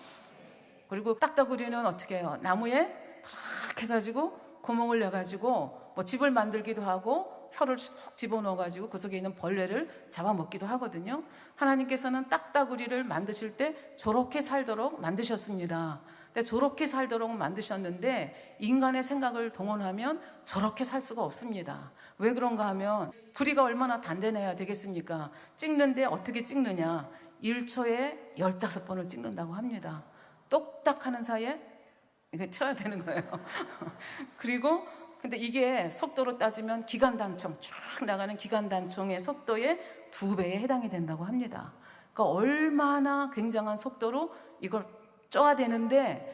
그리고 딱따구리는 어떻게 해요? 나무에 탁 해가지고 구멍을 내가지고 뭐 집을 만들기도 하고 혀를 쏙 집어넣어가지고 그 속에 있는 벌레를 잡아먹기도 하거든요. 하나님께서는 딱따구리를 만드실 때 저렇게 살도록 만드셨습니다. 근데 저렇게 살도록 만드셨는데 인간의 생각을 동원하면 저렇게 살 수가 없습니다. 왜 그런가 하면 부리가 얼마나 단단해야 되겠습니까? 찍는데 어떻게 찍느냐? 1초에 15번을 찍는다고 합니다. 똑딱 하는 사이에 이게 쳐야 되는 거예요. 그리고 근데 이게 속도로 따지면 기관단총, 쫙 나가는 기관단총의 속도의 2배에 해당이 된다고 합니다. 그러니까 얼마나 굉장한 속도로 이걸 쪼아 되는데,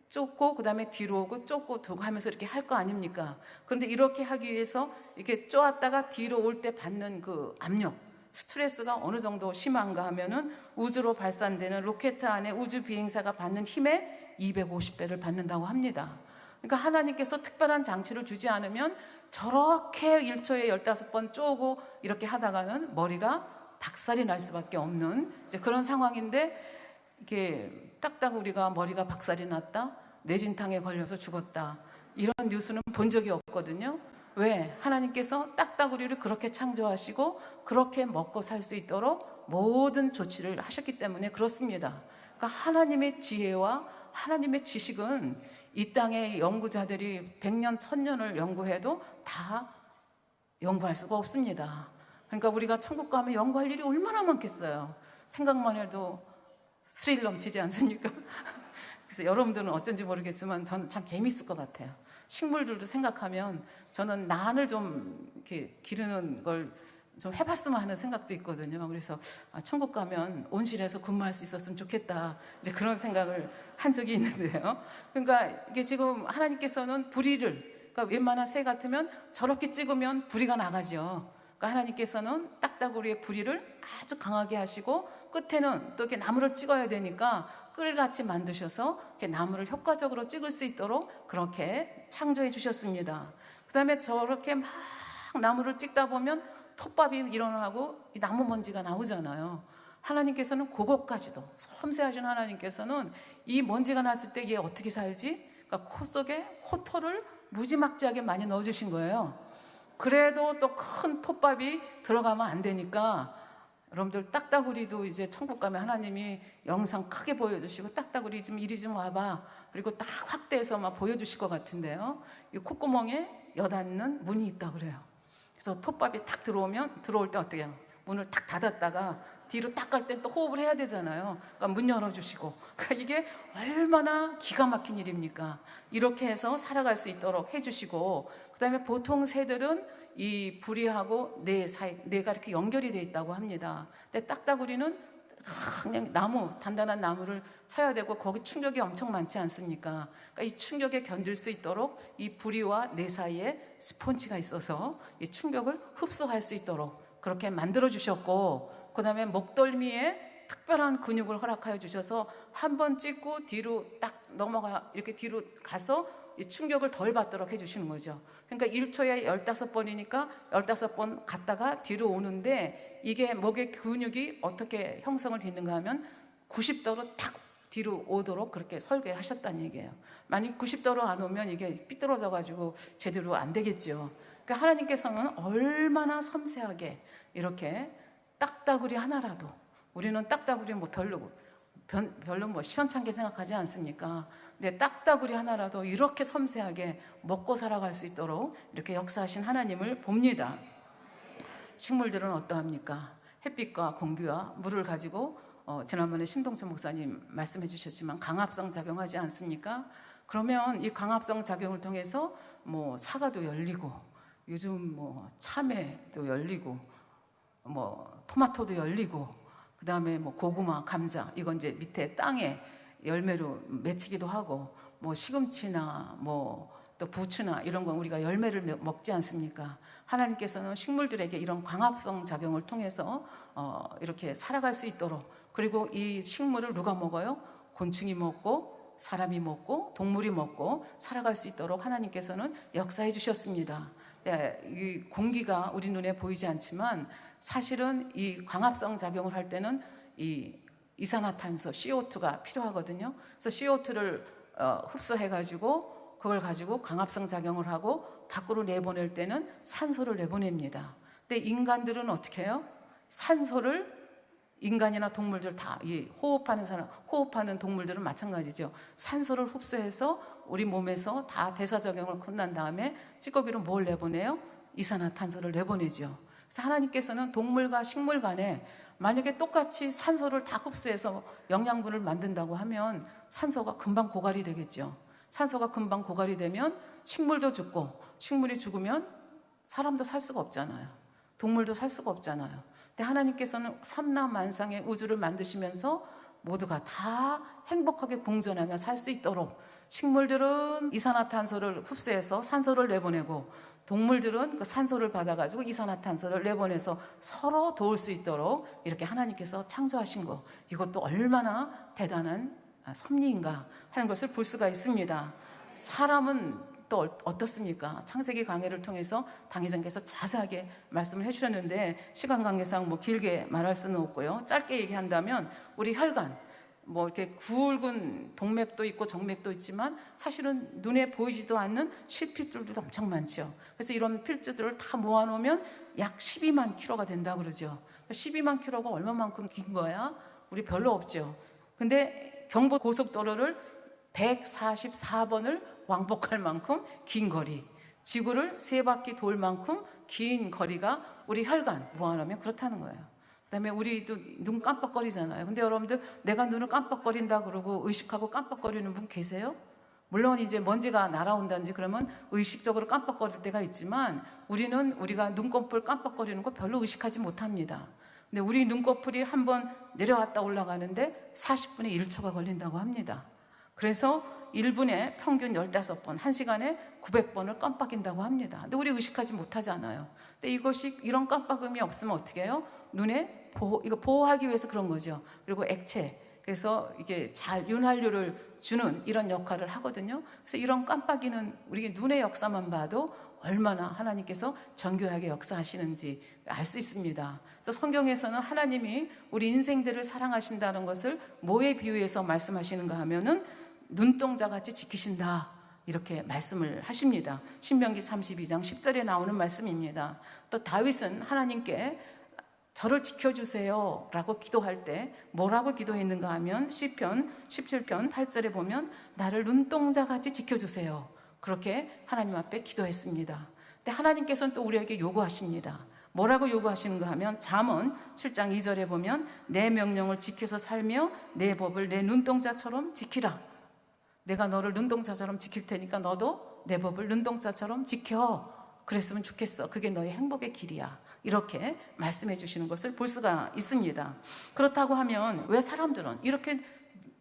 쫓고 그 다음에 뒤로 오고 쫓고 두고 하면서 이렇게 할 거 아닙니까? 그런데 이렇게 하기 위해서 이렇게 쪼았다가 뒤로 올 때 받는 그 압력, 스트레스가 어느 정도 심한가 하면은 우주로 발산되는 로켓 안에 우주 비행사가 받는 힘의 250배를 받는다고 합니다. 그러니까 하나님께서 특별한 장치를 주지 않으면 저렇게 1초에 15번 쪼고 이렇게 하다가는 머리가 박살이 날 수밖에 없는 이제 그런 상황인데, 이게 딱따구리가 머리가 박살이 났다, 뇌진탕에 걸려서 죽었다, 이런 뉴스는 본 적이 없거든요. 왜? 하나님께서 딱따구리를 그렇게 창조하시고 그렇게 먹고 살 수 있도록 모든 조치를 하셨기 때문에 그렇습니다. 그러니까 하나님의 지혜와 하나님의 지식은 이 땅의 연구자들이 100년, 1000년을 연구해도 다 연구할 수가 없습니다. 그러니까 우리가 천국 가면 연구할 일이 얼마나 많겠어요. 생각만 해도 스릴 넘치지 않습니까? 그래서 여러분들은 어쩐지 모르겠지만 저는 참 재밌을 것 같아요. 식물들도 생각하면 저는 난을 좀 이렇게 기르는 걸 좀 해봤으면 하는 생각도 있거든요. 그래서 천국 가면 온실에서 근무할 수 있었으면 좋겠다, 이제 그런 생각을 한 적이 있는데요. 그러니까 이게 지금 하나님께서는 부리를, 그러니까 웬만한 새 같으면 저렇게 찍으면 부리가 나가죠. 그러니까 하나님께서는 딱따구리의 부리를 아주 강하게 하시고 끝에는 또 이렇게 나무를 찍어야 되니까 끌같이 만드셔서 이렇게 나무를 효과적으로 찍을 수 있도록 그렇게 창조해 주셨습니다. 그 다음에 저렇게 막 나무를 찍다 보면 톱밥이 일어나고 이 나무 먼지가 나오잖아요. 하나님께서는 그것까지도, 섬세하신 하나님께서는 이 먼지가 났을 때 얘 어떻게 살지? 그러니까 코 속에 코털을 무지막지하게 많이 넣어주신 거예요. 그래도 또 큰 톱밥이 들어가면 안 되니까, 여러분들 딱따구리도 이제 천국 가면 하나님이 영상 크게 보여주시고 딱따구리 좀 이리 좀 와봐, 그리고 딱 확대해서 막 보여주실 것 같은데요, 이 콧구멍에 여닫는 문이 있다 그래요. 그래서 톱밥이 탁 들어올 때 어떻게 해요? 문을 탁 닫았다가 뒤로 딱 갈 때 또 호흡을 해야 되잖아요. 그러니까 문 열어주시고, 그러니까 이게 얼마나 기가 막힌 일입니까? 이렇게 해서 살아갈 수 있도록 해주시고, 그 다음에 보통 새들은 이 부리하고 뇌가 이렇게 연결이 돼 있다고 합니다. 근데 딱따구리는 그냥 단단한 나무를 쳐야 되고 거기 충격이 엄청 많지 않습니까? 그러니까 이 충격에 견딜 수 있도록 이 부리와 뇌 사이에 스폰지가 있어서 이 충격을 흡수할 수 있도록 그렇게 만들어 주셨고, 그 다음에 목덜미에 특별한 근육을 허락하여 주셔서 한 번 찍고 뒤로 딱 넘어가, 이렇게 뒤로 가서 이 충격을 덜 받도록 해주시는 거죠. 그러니까 1초에 15번이니까 15번 갔다가 뒤로 오는데, 이게 목의 근육이 어떻게 형성을 되는가 하면 90도로 탁 뒤로 오도록 그렇게 설계를 하셨다는 얘기예요. 만약 90도로 안 오면 이게 삐뚤어져 가지고 제대로 안 되겠죠. 그러니까 하나님께서는 얼마나 섬세하게 이렇게 딱따구리 하나라도, 우리는 딱따구리 뭐 별로 뭐 시원찮게 생각하지 않습니까? 근데 딱따구리 하나라도 이렇게 섬세하게 먹고 살아갈 수 있도록 이렇게 역사하신 하나님을 봅니다. 식물들은 어떠합니까? 햇빛과 공기와 물을 가지고 지난번에 신동철 목사님 말씀해 주셨지만 강합성 작용하지 않습니까? 그러면 이 강합성 작용을 통해서 뭐 사과도 열리고, 요즘 뭐 참외도 열리고, 뭐 토마토도 열리고, 그 다음에 뭐 고구마, 감자, 이건 이제 밑에 땅에 열매로 맺히기도 하고, 뭐 시금치나 뭐 또 부추나 이런 건 우리가 열매를 먹지 않습니까? 하나님께서는 식물들에게 이런 광합성 작용을 통해서 이렇게 살아갈 수 있도록, 그리고 이 식물을 누가 먹어요? 곤충이 먹고 사람이 먹고 동물이 먹고 살아갈 수 있도록 하나님께서는 역사해 주셨습니다. 네, 이 공기가 우리 눈에 보이지 않지만 사실은 이 광합성 작용을 할 때는 이 이산화탄소 CO2가 필요하거든요. 그래서 CO2를 흡수해 가지고 그걸 가지고 광합성 작용을 하고 밖으로 내보낼 때는 산소를 내보냅니다. 근데 인간들은 어떻게 해요? 산소를, 인간이나 동물들 다, 이 호흡하는 동물들은 마찬가지죠. 산소를 흡수해서 우리 몸에서 다 대사작용을 끝난 다음에 찌꺼기로 뭘 내보내요? 이산화탄소를 내보내죠. 그래서 하나님께서는 동물과 식물 간에 만약에 똑같이 산소를 다 흡수해서 영양분을 만든다고 하면 산소가 금방 고갈이 되겠죠. 산소가 금방 고갈이 되면 식물도 죽고, 식물이 죽으면 사람도 살 수가 없잖아요. 동물도 살 수가 없잖아요. 근데 하나님께서는 삼라만상의 우주를 만드시면서 모두가 다 행복하게 공존하며 살 수 있도록, 식물들은 이산화탄소를 흡수해서 산소를 내보내고, 동물들은 그 산소를 받아가지고 이산화탄소를 내보내서 서로 도울 수 있도록 이렇게 하나님께서 창조하신 것, 이것도 얼마나 대단한 섭리인가 하는 것을 볼 수가 있습니다. 사람은 또 어떻습니까? 창세기 강해를 통해서 당회장께서 자세하게 말씀을 해주셨는데 시간 관계상 뭐 길게 말할 수는 없고요. 짧게 얘기한다면 우리 혈관, 뭐 이렇게 굵은 동맥도 있고 정맥도 있지만 사실은 눈에 보이지도 않는 실핏줄도 엄청 많죠. 그래서 이런 필줄들을 다 모아놓으면 약 12만 킬로가 된다고 그러죠. 12만 킬로가 얼마만큼 긴 거야? 우리 별로 없죠. 근데 경부 고속도로를 144번을 왕복할 만큼 긴 거리, 지구를 3바퀴 돌 만큼 긴 거리가 우리 혈관 모아놓으면 그렇다는 거예요. 그 다음에 우리도 눈 깜빡거리잖아요. 근데 여러분들 내가 눈을 깜빡거린다 그러고 의식하고 깜빡거리는 분 계세요? 물론 이제 먼지가 날아온다든지 그러면 의식적으로 깜빡거릴 때가 있지만 우리가 눈꺼풀 깜빡거리는 거 별로 의식하지 못합니다. 근데 우리 눈꺼풀이 한번 내려왔다 올라가는데 40분에 1초가 걸린다고 합니다. 그래서 1분에 평균 15번, 1시간에 900번을 깜빡인다고 합니다. 근데 우리 의식하지 못하잖아요. 근데 이런 깜빡임이 없으면 어떻게 해요? 눈에 이거 보호하기 위해서 그런 거죠. 그리고 액체, 그래서 이게 잘 윤활유를 주는 이런 역할을 하거든요. 그래서 이런 깜빡이는 우리 눈의 역사만 봐도 얼마나 하나님께서 정교하게 역사하시는지 알 수 있습니다. 그래서 성경에서는 하나님이 우리 인생들을 사랑하신다는 것을 뭐에 비유해서 말씀하시는가 하면은 눈동자같이 지키신다, 이렇게 말씀을 하십니다. 신명기 32장 10절에 나오는 말씀입니다. 또 다윗은 하나님께 저를 지켜주세요 라고 기도할 때 뭐라고 기도했는가 하면 시편 17편 8절에 보면 나를 눈동자같이 지켜주세요, 그렇게 하나님 앞에 기도했습니다. 근데 하나님께서는 또 우리에게 요구하십니다. 뭐라고 요구하시는가 하면 잠언 7장 2절에 보면 내 명령을 지켜서 살며 내 법을 내 눈동자처럼 지키라. 내가 너를 눈동자처럼 지킬 테니까 너도 내 법을 눈동자처럼 지켜. 그랬으면 좋겠어. 그게 너의 행복의 길이야. 이렇게 말씀해 주시는 것을 볼 수가 있습니다. 그렇다고 하면 왜 사람들은 이렇게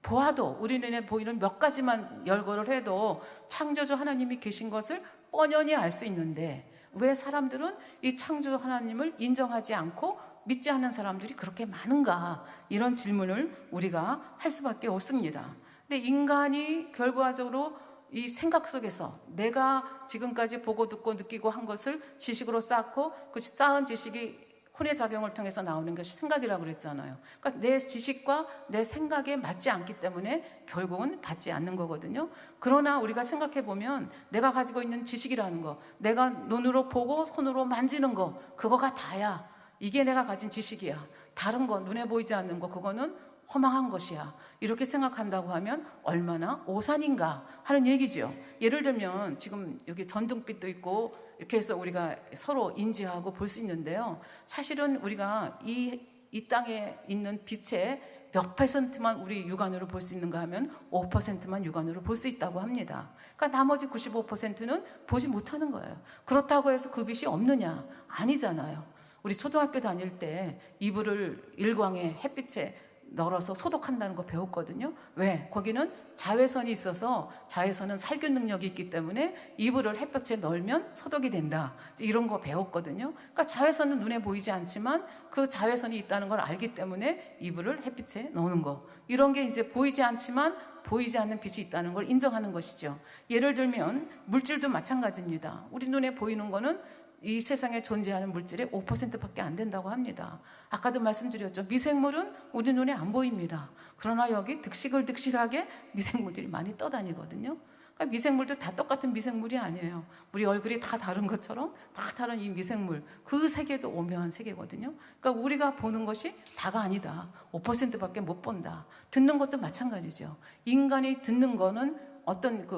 보아도 우리 눈에 보이는 몇 가지만 열거를 해도 창조주 하나님이 계신 것을 뻔연히 알 수 있는데 왜 사람들은 이 창조주 하나님을 인정하지 않고 믿지 않는 사람들이 그렇게 많은가? 이런 질문을 우리가 할 수밖에 없습니다. 근데 인간이 결과적으로 이 생각 속에서 내가 지금까지 보고 듣고 느끼고 한 것을 지식으로 쌓고 그 쌓은 지식이 혼의 작용을 통해서 나오는 것이 생각이라고 그랬잖아요. 그러니까 내 지식과 내 생각에 맞지 않기 때문에 결국은 받지 않는 거거든요. 그러나 우리가 생각해 보면 내가 가지고 있는 지식이라는 거, 내가 눈으로 보고 손으로 만지는 거, 그거가 다야. 이게 내가 가진 지식이야. 다른 거, 눈에 보이지 않는 거, 그거는 허망한 것이야. 이렇게 생각한다고 하면 얼마나 오산인가 하는 얘기죠. 예를 들면 지금 여기 전등빛도 있고 이렇게 해서 우리가 서로 인지하고 볼 수 있는데요. 사실은 우리가 이 땅에 있는 빛의 몇 %만 우리 육안으로 볼 수 있는가 하면 5%만 육안으로 볼 수 있다고 합니다. 그러니까 나머지 95%는 보지 못하는 거예요. 그렇다고 해서 그 빛이 없느냐? 아니잖아요. 우리 초등학교 다닐 때 이불을 일광에 햇빛에 널어서 소독한다는 거 배웠거든요. 왜? 거기는 자외선이 있어서 자외선은 살균 능력이 있기 때문에 이불을 햇볕에 널면 소독이 된다. 이런 거 배웠거든요. 그러니까 자외선은 눈에 보이지 않지만 그 자외선이 있다는 걸 알기 때문에 이불을 햇빛에 넣는 거. 이런 게 이제 보이지 않지만 보이지 않는 빛이 있다는 걸 인정하는 것이죠. 예를 들면 물질도 마찬가지입니다. 우리 눈에 보이는 거는 이 세상에 존재하는 물질의 5%밖에 안 된다고 합니다. 아까도 말씀드렸죠. 미생물은 우리 눈에 안 보입니다. 그러나 여기 득실하게 미생물들이 많이 떠다니거든요. 그러니까 미생물도 다 똑같은 미생물이 아니에요. 우리 얼굴이 다 다른 것처럼 다 다른 이 미생물, 그 세계도 오묘한 세계거든요. 그러니까 우리가 보는 것이 다가 아니다. 5%밖에 못 본다. 듣는 것도 마찬가지죠. 인간이 듣는 거는 어떤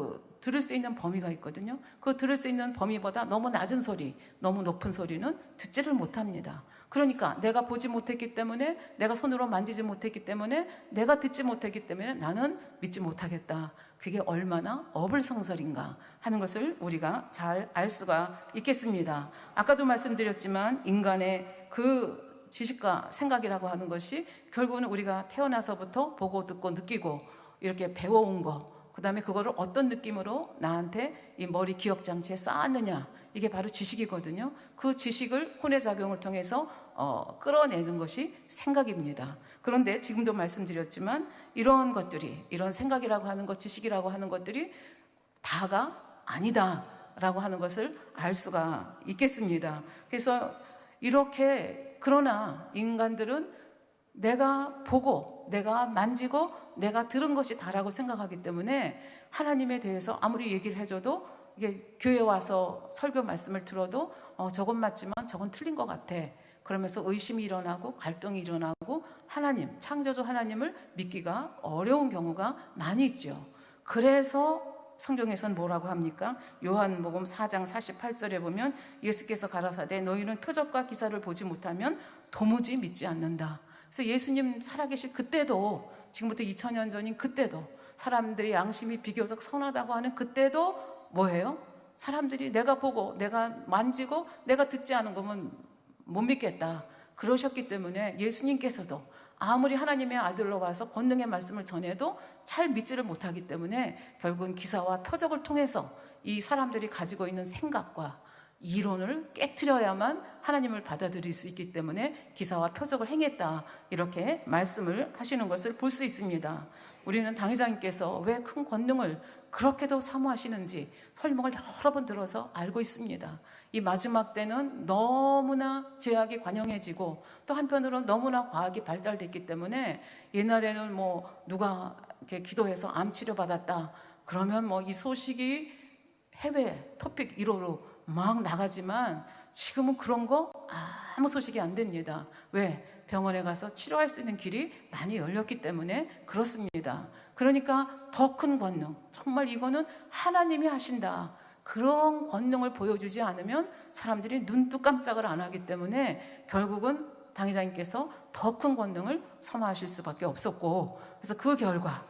들을 수 있는 범위가 있거든요. 그 들을 수 있는 범위보다 너무 낮은 소리, 너무 높은 소리는 듣지를 못합니다. 그러니까 내가 보지 못했기 때문에, 내가 손으로 만지지 못했기 때문에, 내가 듣지 못했기 때문에 나는 믿지 못하겠다. 그게 얼마나 어불성설인가 하는 것을 우리가 잘 알 수가 있겠습니다. 아까도 말씀드렸지만 인간의 그 지식과 생각이라고 하는 것이 결국은 우리가 태어나서부터 보고 듣고 느끼고 이렇게 배워온 거, 그 다음에 그거를 어떤 느낌으로 나한테 이 머리 기억장치에 쌓았느냐, 이게 바로 지식이거든요. 그 지식을 혼의 작용을 통해서 끌어내는 것이 생각입니다. 그런데 지금도 말씀드렸지만 이런 것들이, 이런 생각이라고 하는 것, 지식이라고 하는 것들이 다가 아니다라고 하는 것을 알 수가 있겠습니다. 그래서 이렇게, 그러나 인간들은 내가 보고 내가 만지고 내가 들은 것이 다라고 생각하기 때문에 하나님에 대해서 아무리 얘기를 해줘도, 이게 교회 와서 설교 말씀을 들어도 저건 맞지만 저건 틀린 것 같아, 그러면서 의심이 일어나고 갈등이 일어나고 하나님, 창조주 하나님을 믿기가 어려운 경우가 많이 있죠. 그래서 성경에서는 뭐라고 합니까? 요한복음 4장 48절에 보면 예수께서 가라사대 너희는 표적과 기사를 보지 못하면 도무지 믿지 않는다. 그래서 예수님 살아계실 그때도, 지금부터 2000년 전인 그때도 사람들이 양심이 비교적 선하다고 하는 그때도 뭐예요? 사람들이 내가 보고 내가 만지고 내가 듣지 않은 거면 못 믿겠다 그러셨기 때문에 예수님께서도 아무리 하나님의 아들로 와서 권능의 말씀을 전해도 잘 믿지를 못하기 때문에 결국은 기사와 표적을 통해서 이 사람들이 가지고 있는 생각과 이론을 깨트려야만 하나님을 받아들일 수 있기 때문에 기사와 표적을 행했다 이렇게 말씀을 하시는 것을 볼 수 있습니다. 우리는 당회장님께서 왜 큰 권능을 그렇게도 사모하시는지 설명을 여러 번 들어서 알고 있습니다. 이 마지막 때는 너무나 죄악이 관영해지고 또 한편으로는 너무나 과학이 발달됐기 때문에 옛날에는 뭐 누가 이렇게 기도해서 암 치료 받았다 그러면 뭐 이 소식이 해외 토픽 1호로 막 나가지만 지금은 그런 거 아무 소식이 안 됩니다. 왜? 병원에 가서 치료할 수 있는 길이 많이 열렸기 때문에 그렇습니다. 그러니까 더 큰 권능, 정말 이거는 하나님이 하신다 그런 권능을 보여주지 않으면 사람들이 눈도 깜짝을 안 하기 때문에 결국은 당회장님께서 더 큰 권능을 선호하실 수밖에 없었고, 그래서 그 결과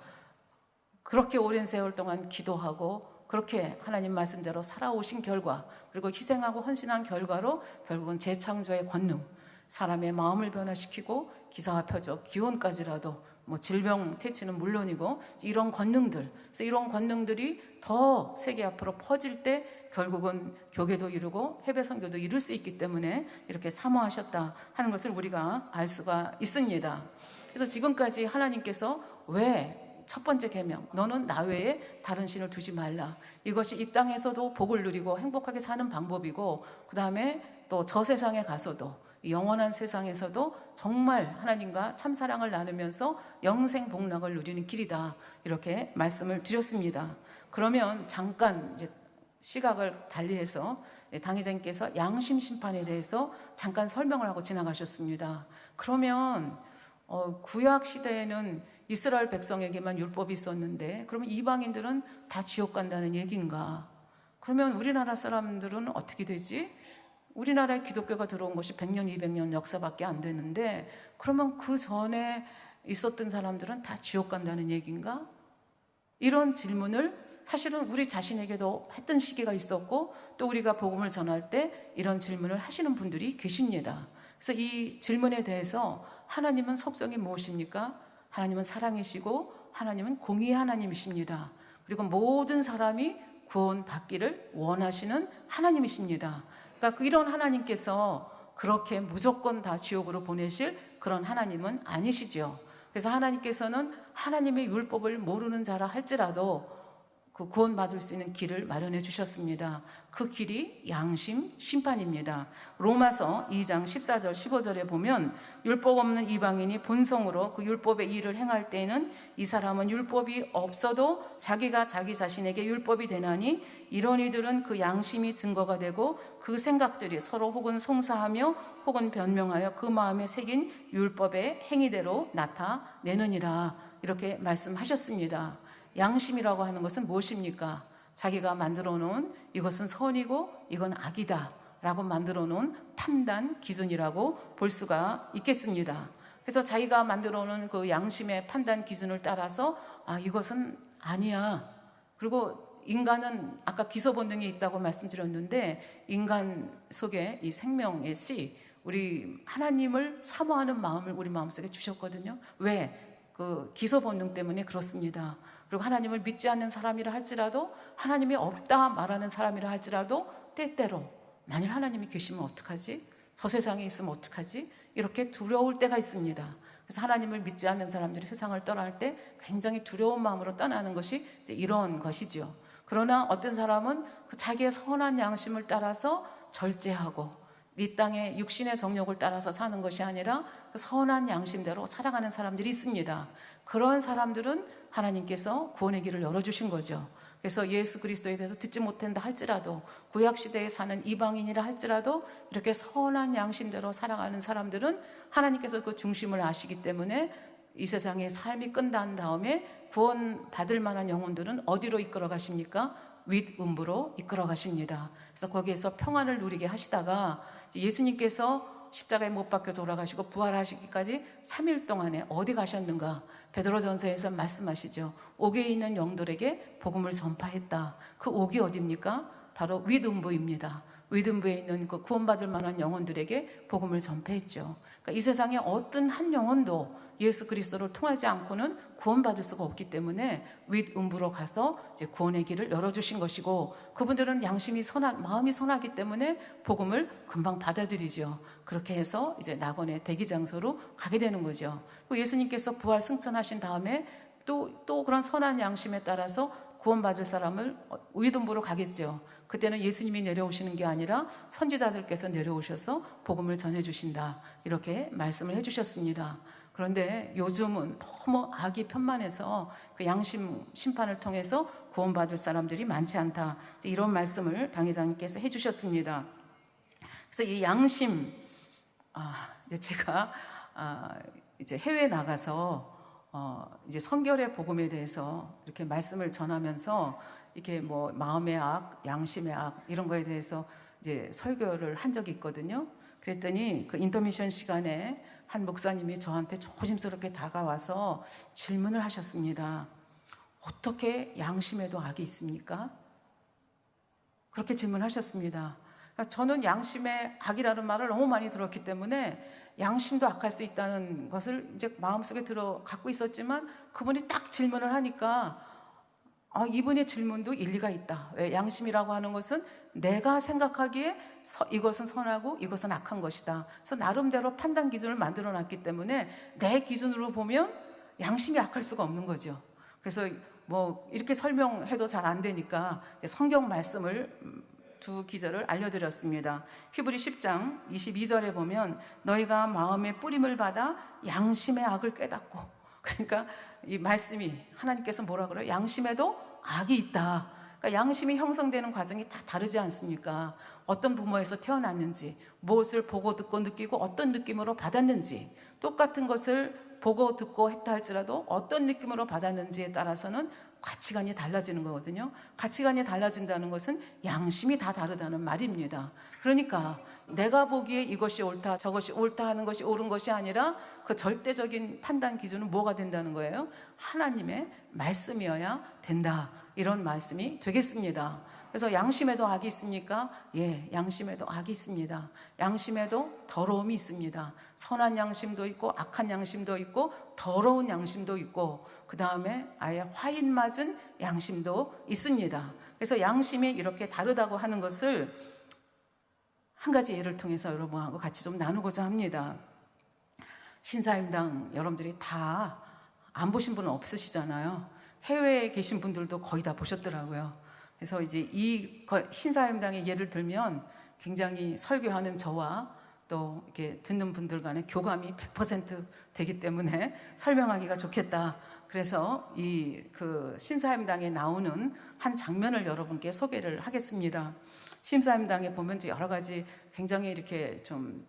그렇게 오랜 세월 동안 기도하고 그렇게 하나님 말씀대로 살아오신 결과, 그리고 희생하고 헌신한 결과로 결국은 재창조의 권능, 사람의 마음을 변화시키고 기사와 표적, 기원까지라도 뭐 질병 퇴치는 물론이고 이런 권능들, 그래서 이런 권능들이 더 세계 앞으로 퍼질 때 결국은 교계도 이루고 해외 선교도 이룰 수 있기 때문에 이렇게 사모하셨다 하는 것을 우리가 알 수가 있습니다. 그래서 지금까지 하나님께서 왜 첫 번째 계명, 너는 나 외에 다른 신을 두지 말라, 이것이 이 땅에서도 복을 누리고 행복하게 사는 방법이고, 그 다음에 또 저 세상에 가서도 영원한 세상에서도 정말 하나님과 참사랑을 나누면서 영생복락을 누리는 길이다 이렇게 말씀을 드렸습니다. 그러면 잠깐 이제 시각을 달리해서 당회장님께서 양심 심판에 대해서 잠깐 설명을 하고 지나가셨습니다. 그러면 구약 시대에는 이스라엘 백성에게만 율법이 있었는데 그러면 이방인들은 다 지옥 간다는 얘기인가? 그러면 우리나라 사람들은 어떻게 되지? 우리나라에 기독교가 들어온 것이 100년, 200년 역사밖에 안 되는데 그러면 그 전에 있었던 사람들은 다 지옥 간다는 얘기인가? 이런 질문을 사실은 우리 자신에게도 했던 시기가 있었고 또 우리가 복음을 전할 때 이런 질문을 하시는 분들이 계십니다. 그래서 이 질문에 대해서 하나님은 속성이 무엇입니까? 하나님은 사랑이시고 하나님은 공의의 하나님이십니다. 그리고 모든 사람이 구원받기를 원하시는 하나님이십니다. 그러니까 이런 하나님께서 그렇게 무조건 다 지옥으로 보내실 그런 하나님은 아니시죠. 그래서 하나님께서는 하나님의 율법을 모르는 자라 할지라도 그 구원받을 수 있는 길을 마련해 주셨습니다. 그 길이 양심 심판입니다. 로마서 2장 14절 15절에 보면 율법 없는 이방인이 본성으로 그 율법의 일을 행할 때에는 이 사람은 율법이 없어도 자기가 자기 자신에게 율법이 되나니 이런 이들은 그 양심이 증거가 되고 그 생각들이 서로 혹은 송사하며 혹은 변명하여 그 마음에 새긴 율법의 행위대로 나타내느니라 이렇게 말씀하셨습니다. 양심이라고 하는 것은 무엇입니까? 자기가 만들어 놓은 이것은 선이고 이건 악이다 라고 만들어 놓은 판단 기준이라고 볼 수가 있겠습니다. 그래서 자기가 만들어 놓은 그 양심의 판단 기준을 따라서 이것은 아니야. 그리고 인간은 아까 기소 본능이 있다고 말씀드렸는데 인간 속에 이 생명의 씨, 우리 하나님을 사모하는 마음을 우리 마음속에 주셨거든요. 왜? 그 기소 본능 때문에 그렇습니다. 그리고 하나님을 믿지 않는 사람이라 할지라도 하나님이 없다 말하는 사람이라 할지라도 때때로 만일 하나님이 계시면 어떡하지? 저 세상에 있으면 어떡하지? 이렇게 두려울 때가 있습니다. 그래서 하나님을 믿지 않는 사람들이 세상을 떠날 때 굉장히 두려운 마음으로 떠나는 것이 이제 이런 것이죠. 그러나 어떤 사람은 그 자기의 선한 양심을 따라서 절제하고 이 땅의 육신의 정욕을 따라서 사는 것이 아니라 그 선한 양심대로 살아가는 사람들이 있습니다. 그런 사람들은 하나님께서 구원의 길을 열어주신 거죠. 그래서 예수 그리스도에 대해서 듣지 못한다 할지라도 구약시대에 사는 이방인이라 할지라도 이렇게 선한 양심대로 살아가는 사람들은 하나님께서 그 중심을 아시기 때문에 이 세상의 삶이 끝난 다음에 구원받을 만한 영혼들은 어디로 이끌어 가십니까? 윗음부로 이끌어 가십니다. 그래서 거기에서 평안을 누리게 하시다가 예수님께서 십자가에 못 박혀 돌아가시고 부활하시기까지 3일 동안에 어디 가셨는가? 베드로전서에서 말씀하시죠. 옥에 있는 영들에게 복음을 전파했다. 그 옥이 어디입니까? 바로 위든부입니다. 위든부에 있는 그 구원받을 만한 영혼들에게 복음을 전폐했죠. 그러니까 이 세상에 어떤 한 영혼도 예수 그리스도를 통하지 않고는 구원받을 수가 없기 때문에 윗음부로 가서 이제 구원의 길을 열어주신 것이고, 그분들은 양심이 마음이 선하기 때문에 복음을 금방 받아들이죠. 그렇게 해서 이제 낙원의 대기 장소로 가게 되는 거죠. 예수님께서 부활 승천하신 다음에 또 그런 선한 양심에 따라서 구원받을 사람을 위든부로 가겠죠. 그때는 예수님이 내려오시는 게 아니라 선지자들께서 내려오셔서 복음을 전해주신다, 이렇게 말씀을 해주셨습니다. 그런데 요즘은 너무 악이 편만해서 그 양심 심판을 통해서 구원받을 사람들이 많지 않다, 이런 말씀을 당회장님께서 해주셨습니다. 그래서 이 양심, 제가 이제 해외에 나가서 이제 성결의 복음에 대해서 이렇게 말씀을 전하면서 이렇게 뭐 마음의 악, 양심의 악, 이런 거에 대해서 이제 설교를 한 적이 있거든요. 그랬더니 그 인터미션 시간에 한 목사님이 저한테 조심스럽게 다가와서 질문을 하셨습니다. 어떻게 양심에도 악이 있습니까? 그렇게 질문하셨습니다. 저는 양심의 악이라는 말을 너무 많이 들었기 때문에 양심도 악할 수 있다는 것을 이제 마음속에 갖고 있었지만, 그분이 딱 질문을 하니까 이분의 질문도 일리가 있다. 왜? 양심이라고 하는 것은 내가 생각하기에 이것은 선하고 이것은 악한 것이다. 그래서 나름대로 판단 기준을 만들어 놨기 때문에 내 기준으로 보면 양심이 악할 수가 없는 거죠. 그래서 뭐 이렇게 설명해도 잘 안 되니까 성경 말씀을 두 기절을 알려드렸습니다. 히브리 10장 22절에 보면 너희가 마음의 뿌림을 받아 양심의 악을 깨닫고, 그러니까 이 말씀이 하나님께서 뭐라 그래요? 양심에도 악이 있다. 그러니까 양심이 형성되는 과정이 다 다르지 않습니까? 어떤 부모에서 태어났는지, 무엇을 보고 듣고 느끼고 어떤 느낌으로 받았는지, 똑같은 것을 보고 듣고 했다 할지라도 어떤 느낌으로 받았는지에 따라서는 가치관이 달라지는 거거든요. 가치관이 달라진다는 것은 양심이 다 다르다는 말입니다. 그러니까 내가 보기에 이것이 옳다, 저것이 옳다 하는 것이 옳은 것이 아니라 그 절대적인 판단 기준은 뭐가 된다는 거예요? 하나님의 말씀이어야 된다, 이런 말씀이 되겠습니다. 그래서 양심에도 악이 있습니까? 예, 양심에도 악이 있습니다. 양심에도 더러움이 있습니다. 선한 양심도 있고 악한 양심도 있고 더러운 양심도 있고, 그 다음에 아예 화인 맞은 양심도 있습니다. 그래서 양심이 이렇게 다르다고 하는 것을 한 가지 예를 통해서 여러분하고 같이 좀 나누고자 합니다. 신사임당 여러분들이 다 안 보신 분은 없으시잖아요. 해외에 계신 분들도 거의 다 보셨더라고요. 그래서 이제 이 신사임당의 예를 들면 굉장히 설교하는 저와 또 이렇게 듣는 분들 간에 교감이 100% 되기 때문에 설명하기가 좋겠다. 그래서 이 그 신사임당에 나오는 한 장면을 여러분께 소개를 하겠습니다. 신사임당에 보면 이제 여러 가지 굉장히 이렇게 좀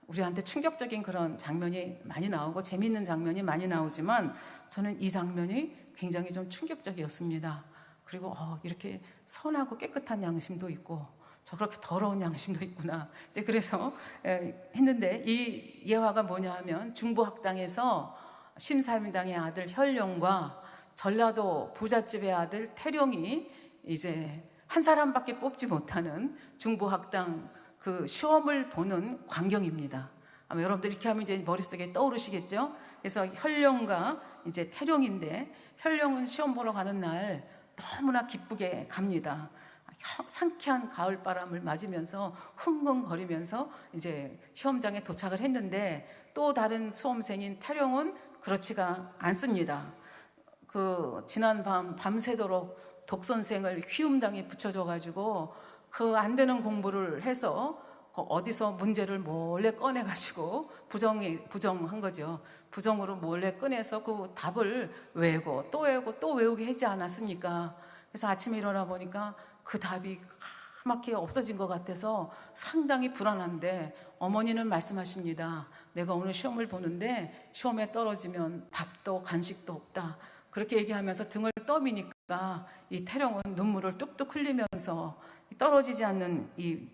우리한테 충격적인 그런 장면이 많이 나오고 재미있는 장면이 많이 나오지만, 저는 이 장면이 굉장히 좀 충격적이었습니다. 그리고 이렇게 선하고 깨끗한 양심도 있고 저렇게 더러운 양심도 있구나. 이제 그래서 했는데, 이 예화가 뭐냐 하면 중부학당에서 심사임당의 아들 혈령과 전라도 부잣집의 아들 태룡이 이제 한 사람밖에 뽑지 못하는 중부학당 그 시험을 보는 광경입니다. 아마 여러분들 이렇게 하면 이제 머릿속에 떠오르시겠죠? 그래서 혈령과 이제 태룡인데, 혈령은 시험 보러 가는 날 너무나 기쁘게 갑니다. 상쾌한 가을바람을 맞으면서 흥흥거리면서 이제 시험장에 도착을 했는데, 또 다른 수험생인 태룡은 그렇지가 않습니다. 그 지난 밤새도록 독선생을 휘움당에 붙여줘가지고 그 안 되는 공부를 해서 어디서 문제를 몰래 꺼내가지고 부정한 거죠. 부정으로 몰래 꺼내서 그 답을 외우고 또 외우게 하지 않았습니까? 그래서 아침에 일어나 보니까 그 답이 까맣게 없어진 것 같아서 상당히 불안한데, 어머니는 말씀하십니다. 내가 오늘 시험을 보는데 시험에 떨어지면 밥도 간식도 없다. 그렇게 얘기하면서 등을 떠미니까 이 태령은 눈물을 뚝뚝 흘리면서 떨어지지 않는 이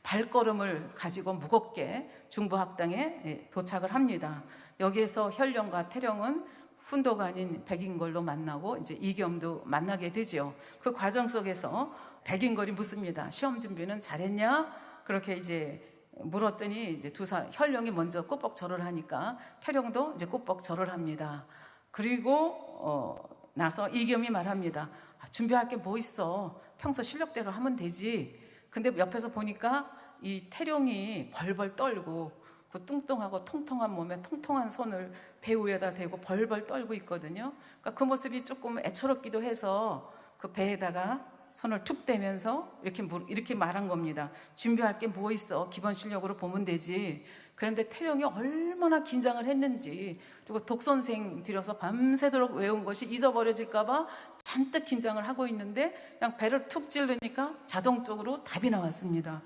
발걸음을 가지고 무겁게 중부학당에 도착을 합니다. 여기에서 혈령과 태령은 훈도가 아닌 백인걸로 만나고 이제 이겸도 만나게 되죠. 그 과정 속에서 백인걸이 묻습니다. 시험 준비는 잘했냐? 그렇게 이제 물었더니 이제 혈령이 먼저 꼬뻑 절을 하니까 태령도 이제 꼬뻑 절을 합니다. 그리고 나서 이겸이 말합니다. 준비할 게 뭐 있어? 평소 실력대로 하면 되지. 근데 옆에서 보니까 이 태령이 벌벌 떨고 그 뚱뚱하고 통통한 몸에 통통한 손을 배 위에다 대고 벌벌 떨고 있거든요. 그러니까 그 모습이 조금 애처롭기도 해서 그 배에다가 손을 툭 대면서 이렇게 말한 겁니다. 준비할 게 뭐 있어? 기본 실력으로 보면 되지. 그런데 태령이 얼마나 긴장을 했는지, 그리고 독선생 들여서 밤새도록 외운 것이 잊어버려질까봐 잔뜩 긴장을 하고 있는데 그냥 배를 툭 찌르니까 자동적으로 답이 나왔습니다.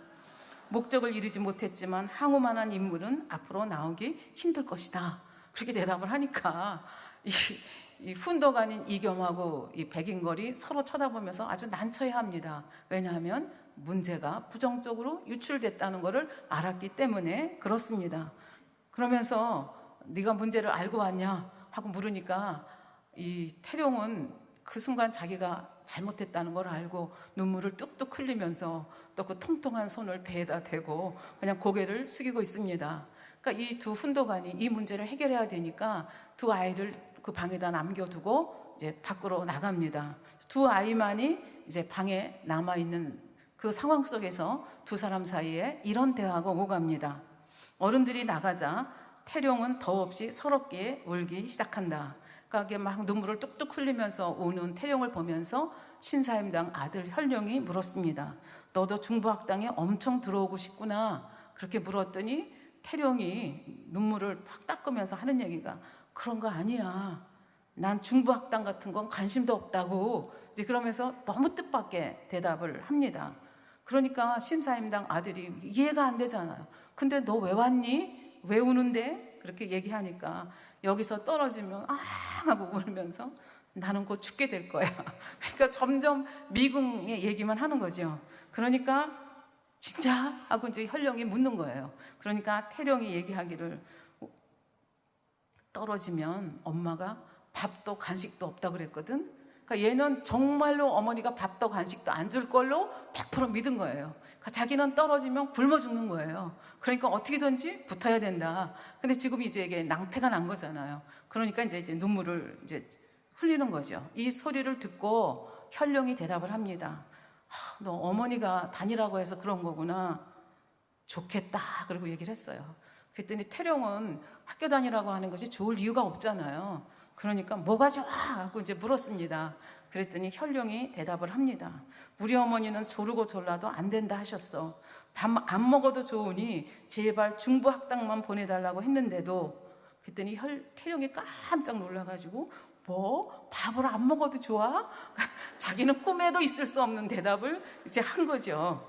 목적을 이루지 못했지만 항우만한 인물은 앞으로 나오기 힘들 것이다. 그렇게 대답을 하니까 이 훈도가 아닌 이겸하고 이 백인걸이 서로 쳐다보면서 아주 난처해합니다. 왜냐하면 문제가 부정적으로 유출됐다는 것을 알았기 때문에 그렇습니다. 그러면서 네가 문제를 알고 왔냐 하고 물으니까 이 태룡은 그 순간 자기가 잘못했다는 걸 알고 눈물을 뚝뚝 흘리면서 또 그 통통한 손을 배에다 대고 그냥 고개를 숙이고 있습니다. 그러니까 이 두 훈도관이 이 문제를 해결해야 되니까 두 아이를 그 방에다 남겨두고 이제 밖으로 나갑니다. 두 아이만이 이제 방에 남아있는 그 상황 속에서 두 사람 사이에 이런 대화가 오갑니다. 어른들이 나가자 태룡은 더없이 서럽게 울기 시작한다. 그러니까 막 눈물을 뚝뚝 흘리면서 우는 태룡을 보면서 신사임당 아들 혈령이 물었습니다. 너도 중부학당에 엄청 들어오고 싶구나. 그렇게 물었더니 태룡이 눈물을 팍 닦으면서 하는 얘기가 그런 거 아니야. 난 중부학당 같은 건 관심도 없다고. 이제 그러면서 너무 뜻밖의 대답을 합니다. 그러니까 신사임당 아들이 이해가 안 되잖아요. 근데 너 왜 왔니? 왜 우는데? 그렇게 얘기하니까 여기서 떨어지면 아 하고 울면서 나는 곧 죽게 될 거야. 그러니까 점점 미궁의 얘기만 하는 거죠. 그러니까 진짜? 하고 이제 혈령이 묻는 거예요. 그러니까 태령이 얘기하기를 떨어지면 엄마가 밥도 간식도 없다 그랬거든. 그러니까 얘는 정말로 어머니가 밥도 간식도 안 줄 걸로 100% 믿은 거예요. 그러니까 자기는 떨어지면 굶어 죽는 거예요. 그러니까 어떻게든지 붙어야 된다. 근데 지금 이제 이게 낭패가 난 거잖아요. 그러니까 이제 눈물을 이제 흘리는 거죠. 이 소리를 듣고 혈령이 대답을 합니다. 너 어머니가 다니라고 해서 그런 거구나. 좋겠다. 그러고 얘기를 했어요. 그랬더니 태령은 학교 다니라고 하는 것이 좋을 이유가 없잖아요. 그러니까 뭐가 좋아? 하고 이제 물었습니다. 그랬더니 혈령이 대답을 합니다. 우리 어머니는 조르고 졸라도 안 된다 하셨어. 밥 안 먹어도 좋으니 제발 중부학당만 보내달라고 했는데도. 그랬더니 태령이 깜짝 놀라가지고 뭐? 밥을 안 먹어도 좋아? 자기는 꿈에도 있을 수 없는 대답을 이제 한 거죠.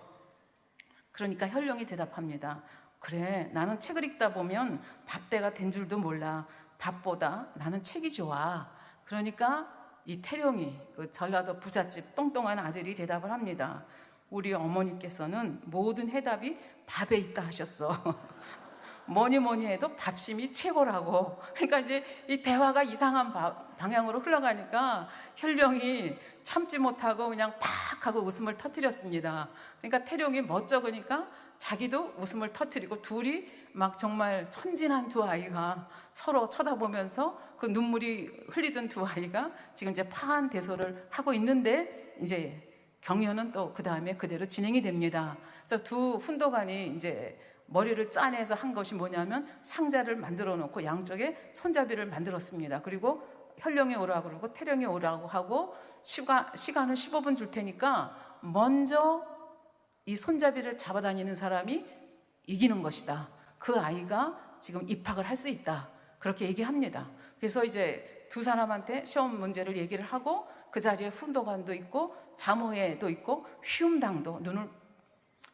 그러니까 혈령이 대답합니다. 그래, 나는 책을 읽다 보면 밥때가 된 줄도 몰라. 밥보다 나는 책이 좋아. 그러니까 이 태령이 그 전라도 부잣집 똥똥한 아들이 대답을 합니다. 우리 어머니께서는 모든 해답이 밥에 있다 하셨어. 뭐니 해도 밥심이 최고라고. 그러니까 이제 이 대화가 이상한 방향으로 흘러가니까 혈령이 참지 못하고 그냥 팍 하고 웃음을 터뜨렸습니다. 그러니까 태령이 멋쩍으니까 자기도 웃음을 터뜨리고 둘이 막 정말 천진한 두 아이가 서로 쳐다보면서 그 눈물이 흘리던 두 아이가 지금 이제 파한 대소를 하고 있는데 이제 경연은 또 그 다음에 그대로 진행이 됩니다. 그래서 두 훈도관이 이제 머리를 짜내서 한 것이 뭐냐면 상자를 만들어 놓고 양쪽에 손잡이를 만들었습니다. 그리고 혈령이 오라고 그러고 태령이 오라고 하고 시간을 15분 줄 테니까 먼저 이 손잡이를 잡아다니는 사람이 이기는 것이다. 그 아이가 지금 입학을 할 수 있다. 그렇게 얘기합니다. 그래서 이제 두 사람한테 시험 문제를 얘기를 하고 그 자리에 훈도관도 있고 자모회도 있고 휘움당도 눈을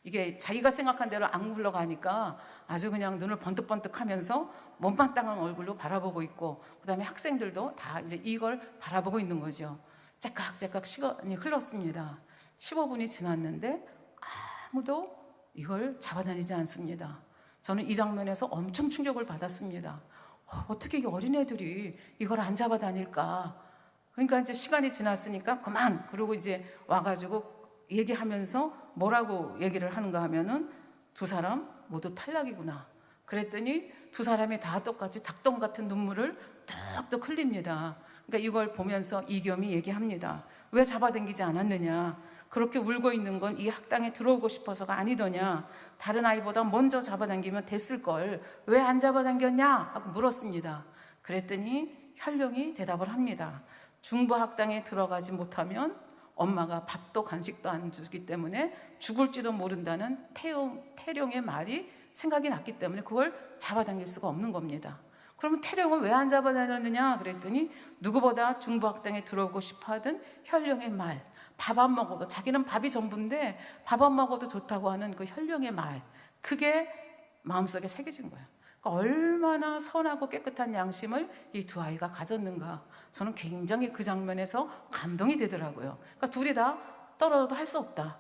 이게 자기가 생각한 대로 안 굴러가니까 아주 그냥 눈을 번뜩번뜩 하면서 못마땅한 얼굴로 바라보고 있고 그 다음에 학생들도 다 이제 이걸 바라보고 있는 거죠. 째깍째깍 시간이 흘렀습니다. 15분이 지났는데 아무도 이걸 잡아다니지 않습니다. 저는 이 장면에서 엄청 충격을 받았습니다. 어떻게 이 어린애들이 이걸 안 잡아다닐까? 그러니까 이제 시간이 지났으니까 그만, 그러고 이제 와가지고 얘기하면서 뭐라고 얘기를 하는가 하면은 두 사람 모두 탈락이구나. 그랬더니 두 사람이 다 똑같이 닭똥 같은 눈물을 뚝뚝 흘립니다. 그러니까 이걸 보면서 이겸이 얘기합니다. 왜 잡아당기지 않았느냐? 그렇게 울고 있는 건 이 학당에 들어오고 싶어서가 아니더냐? 다른 아이보다 먼저 잡아당기면 됐을걸. 왜 안 잡아당겼냐? 하고 물었습니다. 그랬더니 현룡이 대답을 합니다. 중부 학당에 들어가지 못하면 엄마가 밥도 간식도 안 주기 때문에 죽을지도 모른다는 태룡의 말이 생각이 났기 때문에 그걸 잡아당길 수가 없는 겁니다. 그러면 태룡은 왜 안 잡아다녔느냐 그랬더니 누구보다 중부학당에 들어오고 싶어하던 현룡의 말, 밥 안 먹어도, 자기는 밥이 전부인데 밥 안 먹어도 좋다고 하는 그 현룡의 말, 그게 마음속에 새겨진 거예요. 그러니까 얼마나 선하고 깨끗한 양심을 이 두 아이가 가졌는가. 저는 굉장히 그 장면에서 감동이 되더라고요. 그러니까 둘이 다 떨어져도 할 수 없다.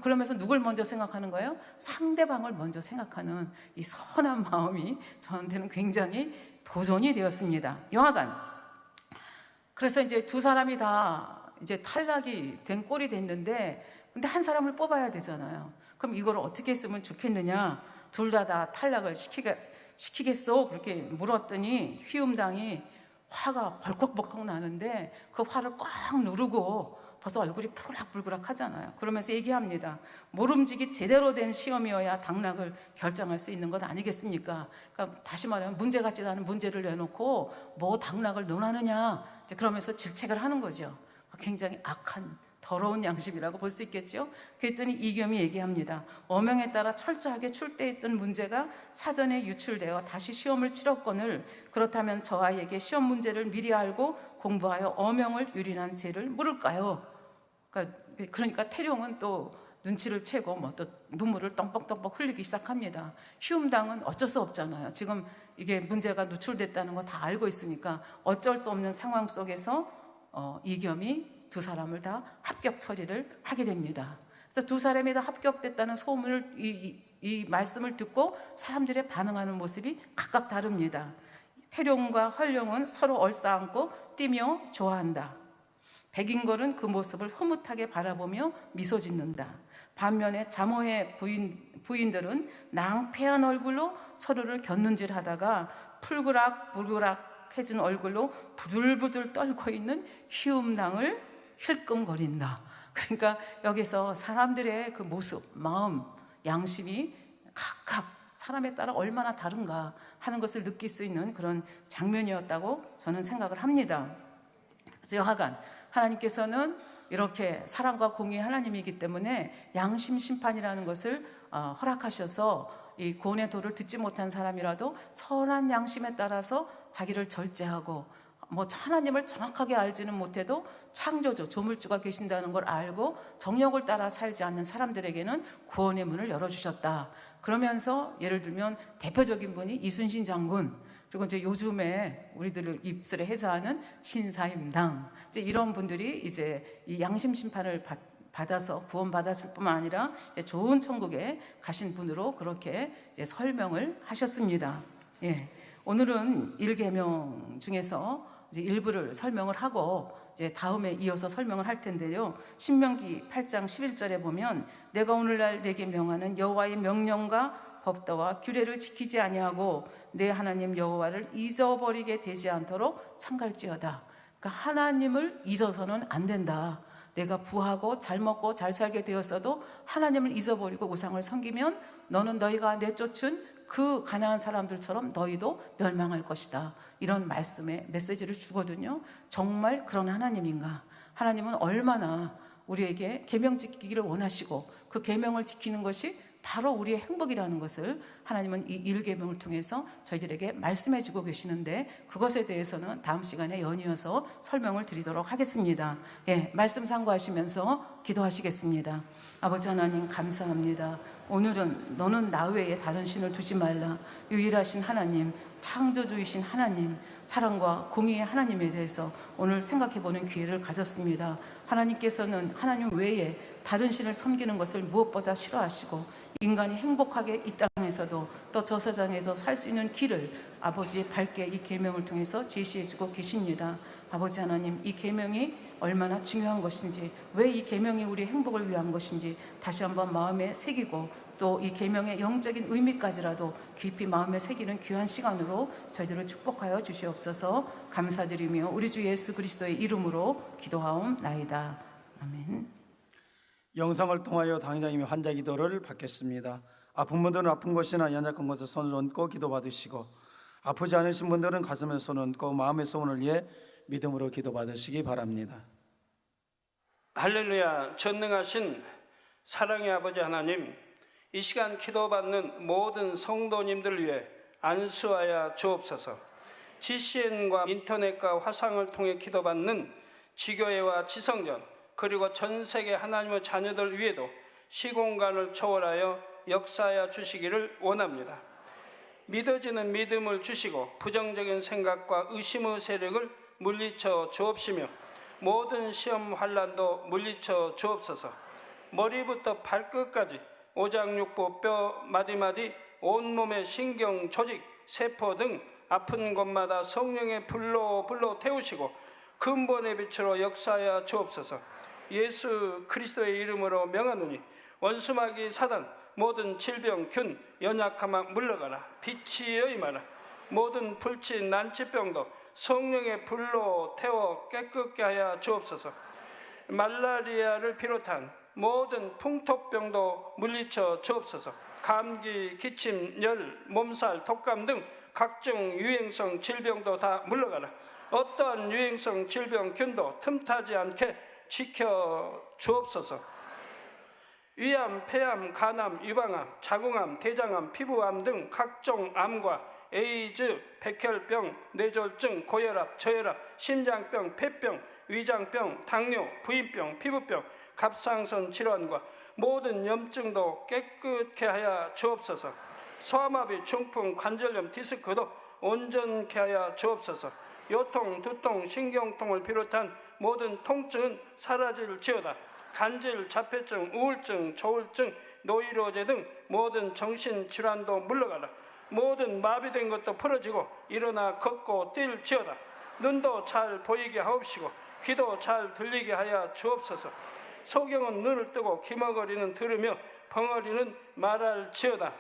그러면서 누굴 먼저 생각하는 거예요? 상대방을 먼저 생각하는 이 선한 마음이 저한테는 굉장히 도전이 되었습니다. 여하간 그래서 이제 두 사람이 다 이제 탈락이 된 꼴이 됐는데, 근데 한 사람을 뽑아야 되잖아요. 그럼 이걸 어떻게 했으면 좋겠느냐? 둘 다 탈락을 시키겠어? 그렇게 물었더니 휘움당이 화가 벌컥벌컥 나는데 그 화를 꽉 누르고 벌써 얼굴이 푸락불그락 하잖아요. 그러면서 얘기합니다. 모름지기 제대로 된 시험이어야 당락을 결정할 수 있는 것 아니겠습니까? 그러니까 다시 말하면 문제 같지도 않은 문제를 내놓고 뭐 당락을 논하느냐, 이제 그러면서 질책을 하는 거죠. 굉장히 악한 더러운 양심이라고 볼 수 있겠죠. 그랬더니 이겸이 얘기합니다. 어명에 따라 철저하게 출제했던 문제가 사전에 유출되어 다시 시험을 치렀거늘 그렇다면 저 아이에게 시험 문제를 미리 알고 공부하여 어명을 유린한 죄를 물을까요? 그러니까 태룡은 또 눈치를 채고 뭐 또 눈물을 똥뻑똥뻑 흘리기 시작합니다. 휘움당은 어쩔 수 없잖아요. 지금 이게 문제가 누출됐다는 거 다 알고 있으니까 어쩔 수 없는 상황 속에서 이겸이 두 사람을 다 합격 처리를 하게 됩니다. 그래서 두 사람이 다 합격됐다는 소문을 이 말씀을 듣고 사람들의 반응하는 모습이 각각 다릅니다. 태룡과 현룡은 서로 얼싸안고 뛰며 좋아한다. 백인걸은 그 모습을 흐뭇하게 바라보며 미소 짓는다. 반면에 자모의 부인들은 낭패한 얼굴로 서로를 곁눈질하다가 풀그락불그락해진 얼굴로 부들부들 떨고 있는 휘움당을 힐끔거린다. 그러니까 여기서 사람들의 그 모습, 마음, 양심이 각각 사람에 따라 얼마나 다른가 하는 것을 느낄 수 있는 그런 장면이었다고 저는 생각을 합니다. 그래서 여하간 하나님께서는 이렇게 사랑과 공의의 하나님이기 때문에 양심 심판이라는 것을 허락하셔서 이 구원의 도를 듣지 못한 사람이라도 선한 양심에 따라서 자기를 절제하고, 뭐 하나님을 정확하게 알지는 못해도 창조주, 조물주가 계신다는 걸 알고 정욕을 따라 살지 않는 사람들에게는 구원의 문을 열어주셨다. 그러면서 예를 들면 대표적인 분이 이순신 장군, 그리고 이제 요즘에 우리들을 입술에 해자하는 신사임당, 이제 이런 분들이 이제 이 양심 심판을 받아서 구원받았을 뿐만 아니라 좋은 천국에 가신 분으로 그렇게 이제 설명을 하셨습니다. 예. 오늘은 1계명 중에서 이제 일부를 설명을 하고 이제 다음에 이어서 설명을 할 텐데요. 신명기 8장 11절에 보면 내가 오늘날 내게 명하는 여호와의 명령과 법도와 규례를 지키지 아니하고 내 하나님 여호와를 잊어버리게 되지 않도록 삼갈지어다. 그러니까 하나님을 잊어서는 안 된다. 내가 부하고 잘 먹고 잘 살게 되었어도 하나님을 잊어버리고 우상을 섬기면 너는 너희가 내쫓은 그 가나안 사람들처럼 너희도 멸망할 것이다. 이런 말씀의 메시지를 주거든요. 정말 그런 하나님인가? 하나님은 얼마나 우리에게 계명 지키기를 원하시고 그 계명을 지키는 것이 바로 우리의 행복이라는 것을 하나님은 이 1계명을 통해서 저희들에게 말씀해 주고 계시는데, 그것에 대해서는 다음 시간에 연이어서 설명을 드리도록 하겠습니다. 예, 말씀 상고하시면서 기도하시겠습니다. 아버지 하나님 감사합니다. 오늘은 너는 나 외에 다른 신을 두지 말라, 유일하신 하나님, 창조주이신 하나님, 사랑과 공의의 하나님에 대해서 오늘 생각해보는 기회를 가졌습니다. 하나님께서는 하나님 외에 다른 신을 섬기는 것을 무엇보다 싫어하시고 인간이 행복하게 이 땅에서도 또 저 세상에도 살 수 있는 길을 아버지 밝게 이 계명을 통해서 제시해주고 계십니다. 아버지 하나님, 이 계명이 얼마나 중요한 것인지, 왜 이 계명이 우리 행복을 위한 것인지 다시 한번 마음에 새기고 또 이 계명의 영적인 의미까지라도 깊이 마음에 새기는 귀한 시간으로 저희들을 축복하여 주시옵소서. 감사드리며 우리 주 예수 그리스도의 이름으로 기도하옵나이다. 아멘. 영상을 통하여 당장님의 환자 기도를 받겠습니다. 아픈 분들은 아픈 곳이나 연약한 곳에 손을 얹고 기도받으시고, 아프지 않으신 분들은 가슴에 손을 얹고 마음의 소원을 위해 믿음으로 기도받으시기 바랍니다. 할렐루야. 전능하신 사랑의 아버지 하나님, 이 시간 기도받는 모든 성도님들 위해 안수하여 주옵소서. GCN과 인터넷과 화상을 통해 기도받는 지교회와 지성전, 그리고 전 세계 하나님의 자녀들 위에도 시공간을 초월하여 역사하여 주시기를 원합니다. 믿어지는 믿음을 주시고 부정적인 생각과 의심의 세력을 물리쳐 주옵시며 모든 시험 환난도 물리쳐 주옵소서. 머리부터 발끝까지 오장육부 뼈 마디마디 온몸의 신경 조직 세포 등 아픈 곳마다 성령의 불로 태우시고 근본의 빛으로 역사하여 주옵소서. 예수 그리스도의 이름으로 명하노니 원수마귀 사단 모든 질병 균 연약함아 물러가라. 빛이여 임하라. 모든 불치 난치병도 성령의 불로 태워 깨끗게 하여 주옵소서. 말라리아를 비롯한 모든 풍토병도 물리쳐 주옵소서. 감기, 기침, 열, 몸살, 독감 등 각종 유행성 질병도 다 물러가라. 어떠한 유행성 질병 균도 틈타지 않게 지켜 주옵소서. 위암, 폐암, 간암, 유방암, 자궁암, 대장암, 피부암 등 각종 암과 에이즈, 백혈병, 뇌졸중, 고혈압, 저혈압, 심장병, 폐병, 위장병, 당뇨, 부인병, 피부병, 갑상선 질환과 모든 염증도 깨끗게 하여 주옵소서. 소아마비, 중풍, 관절염, 디스크도 온전케 하여 주옵소서. 요통, 두통, 신경통을 비롯한 모든 통증은 사라질지어다. 간질, 자폐증, 우울증, 조울증, 노이로제 등 모든 정신질환도 물러가라. 모든 마비된 것도 풀어지고 일어나 걷고 뛸지어다. 눈도 잘 보이게 하옵시고 귀도 잘 들리게 하여 주옵소서. 소경은 눈을 뜨고 기머거리는 들으며 벙어리는 말할지어다.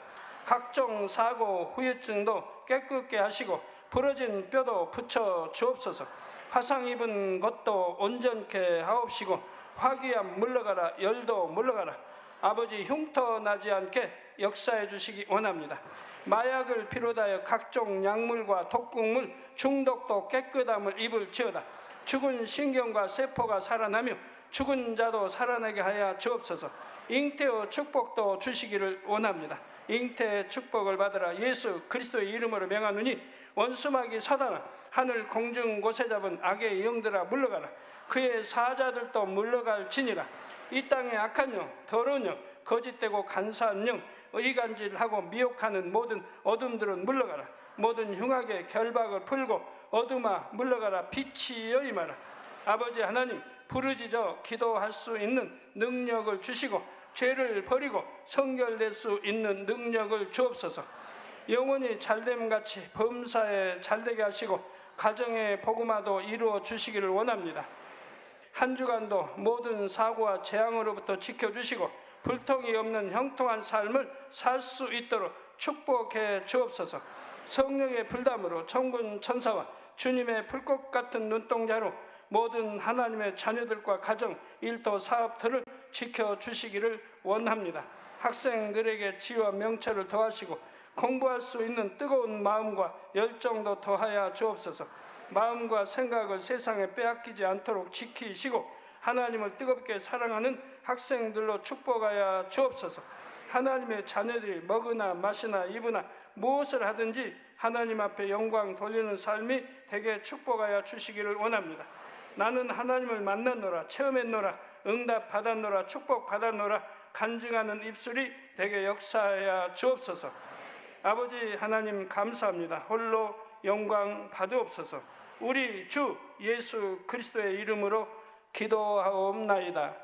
각종 사고 후유증도 깨끗게 하시고 부러진 뼈도 붙여 주옵소서. 화상 입은 것도 온전케 하옵시고 화기암 물러가라. 열도 물러가라. 아버지 흉터 나지 않게 역사해 주시기 원합니다. 마약을 비롯하여 각종 약물과 독극물 중독도 깨끗함을 입을지어다. 죽은 신경과 세포가 살아나며 죽은 자도 살아나게 하여 주옵소서. 잉태의 축복도 주시기를 원합니다. 잉태의 축복을 받으라. 예수 그리스도의 이름으로 명하노니 원수마귀 사단아 하늘 공중 곳에 잡은 악의 영들아 물러가라. 그의 사자들도 물러갈지니라. 이 땅의 악한 영, 더러운 영, 거짓되고 간사한 영, 의간질하고 미혹하는 모든 어둠들은 물러가라. 모든 흉악의 결박을 풀고 어둠아 물러가라. 빛이여 임하라. 아버지 하나님, 부르짖어 기도할 수 있는 능력을 주시고 죄를 버리고 성결될 수 있는 능력을 주옵소서. 영원히 잘됨같이 범사에 잘되게 하시고 가정의 복음화도 이루어 주시기를 원합니다. 한 주간도 모든 사고와 재앙으로부터 지켜주시고 불통이 없는 형통한 삶을 살 수 있도록 축복해 주옵소서. 성령의 불담으로 천군 천사와 주님의 불꽃 같은 눈동자로 모든 하나님의 자녀들과 가정, 일터, 사업들을 지켜주시기를 원합니다. 학생들에게 지혜와 명철을 더하시고 공부할 수 있는 뜨거운 마음과 열정도 더하여 주옵소서. 마음과 생각을 세상에 빼앗기지 않도록 지키시고 하나님을 뜨겁게 사랑하는 학생들로 축복하여 주옵소서. 하나님의 자녀들이 먹으나 마시나 입으나 무엇을 하든지 하나님 앞에 영광 돌리는 삶이 되게 축복하여 주시기를 원합니다. 나는 하나님을 만났노라, 체험했노라, 응답 받았노라, 축복 받았노라 간증하는 입술이 되게 역사하여 주옵소서. 아버지 하나님 감사합니다. 홀로 영광 받으옵소서. 우리 주 예수 그리스도의 이름으로 기도하옵나이다.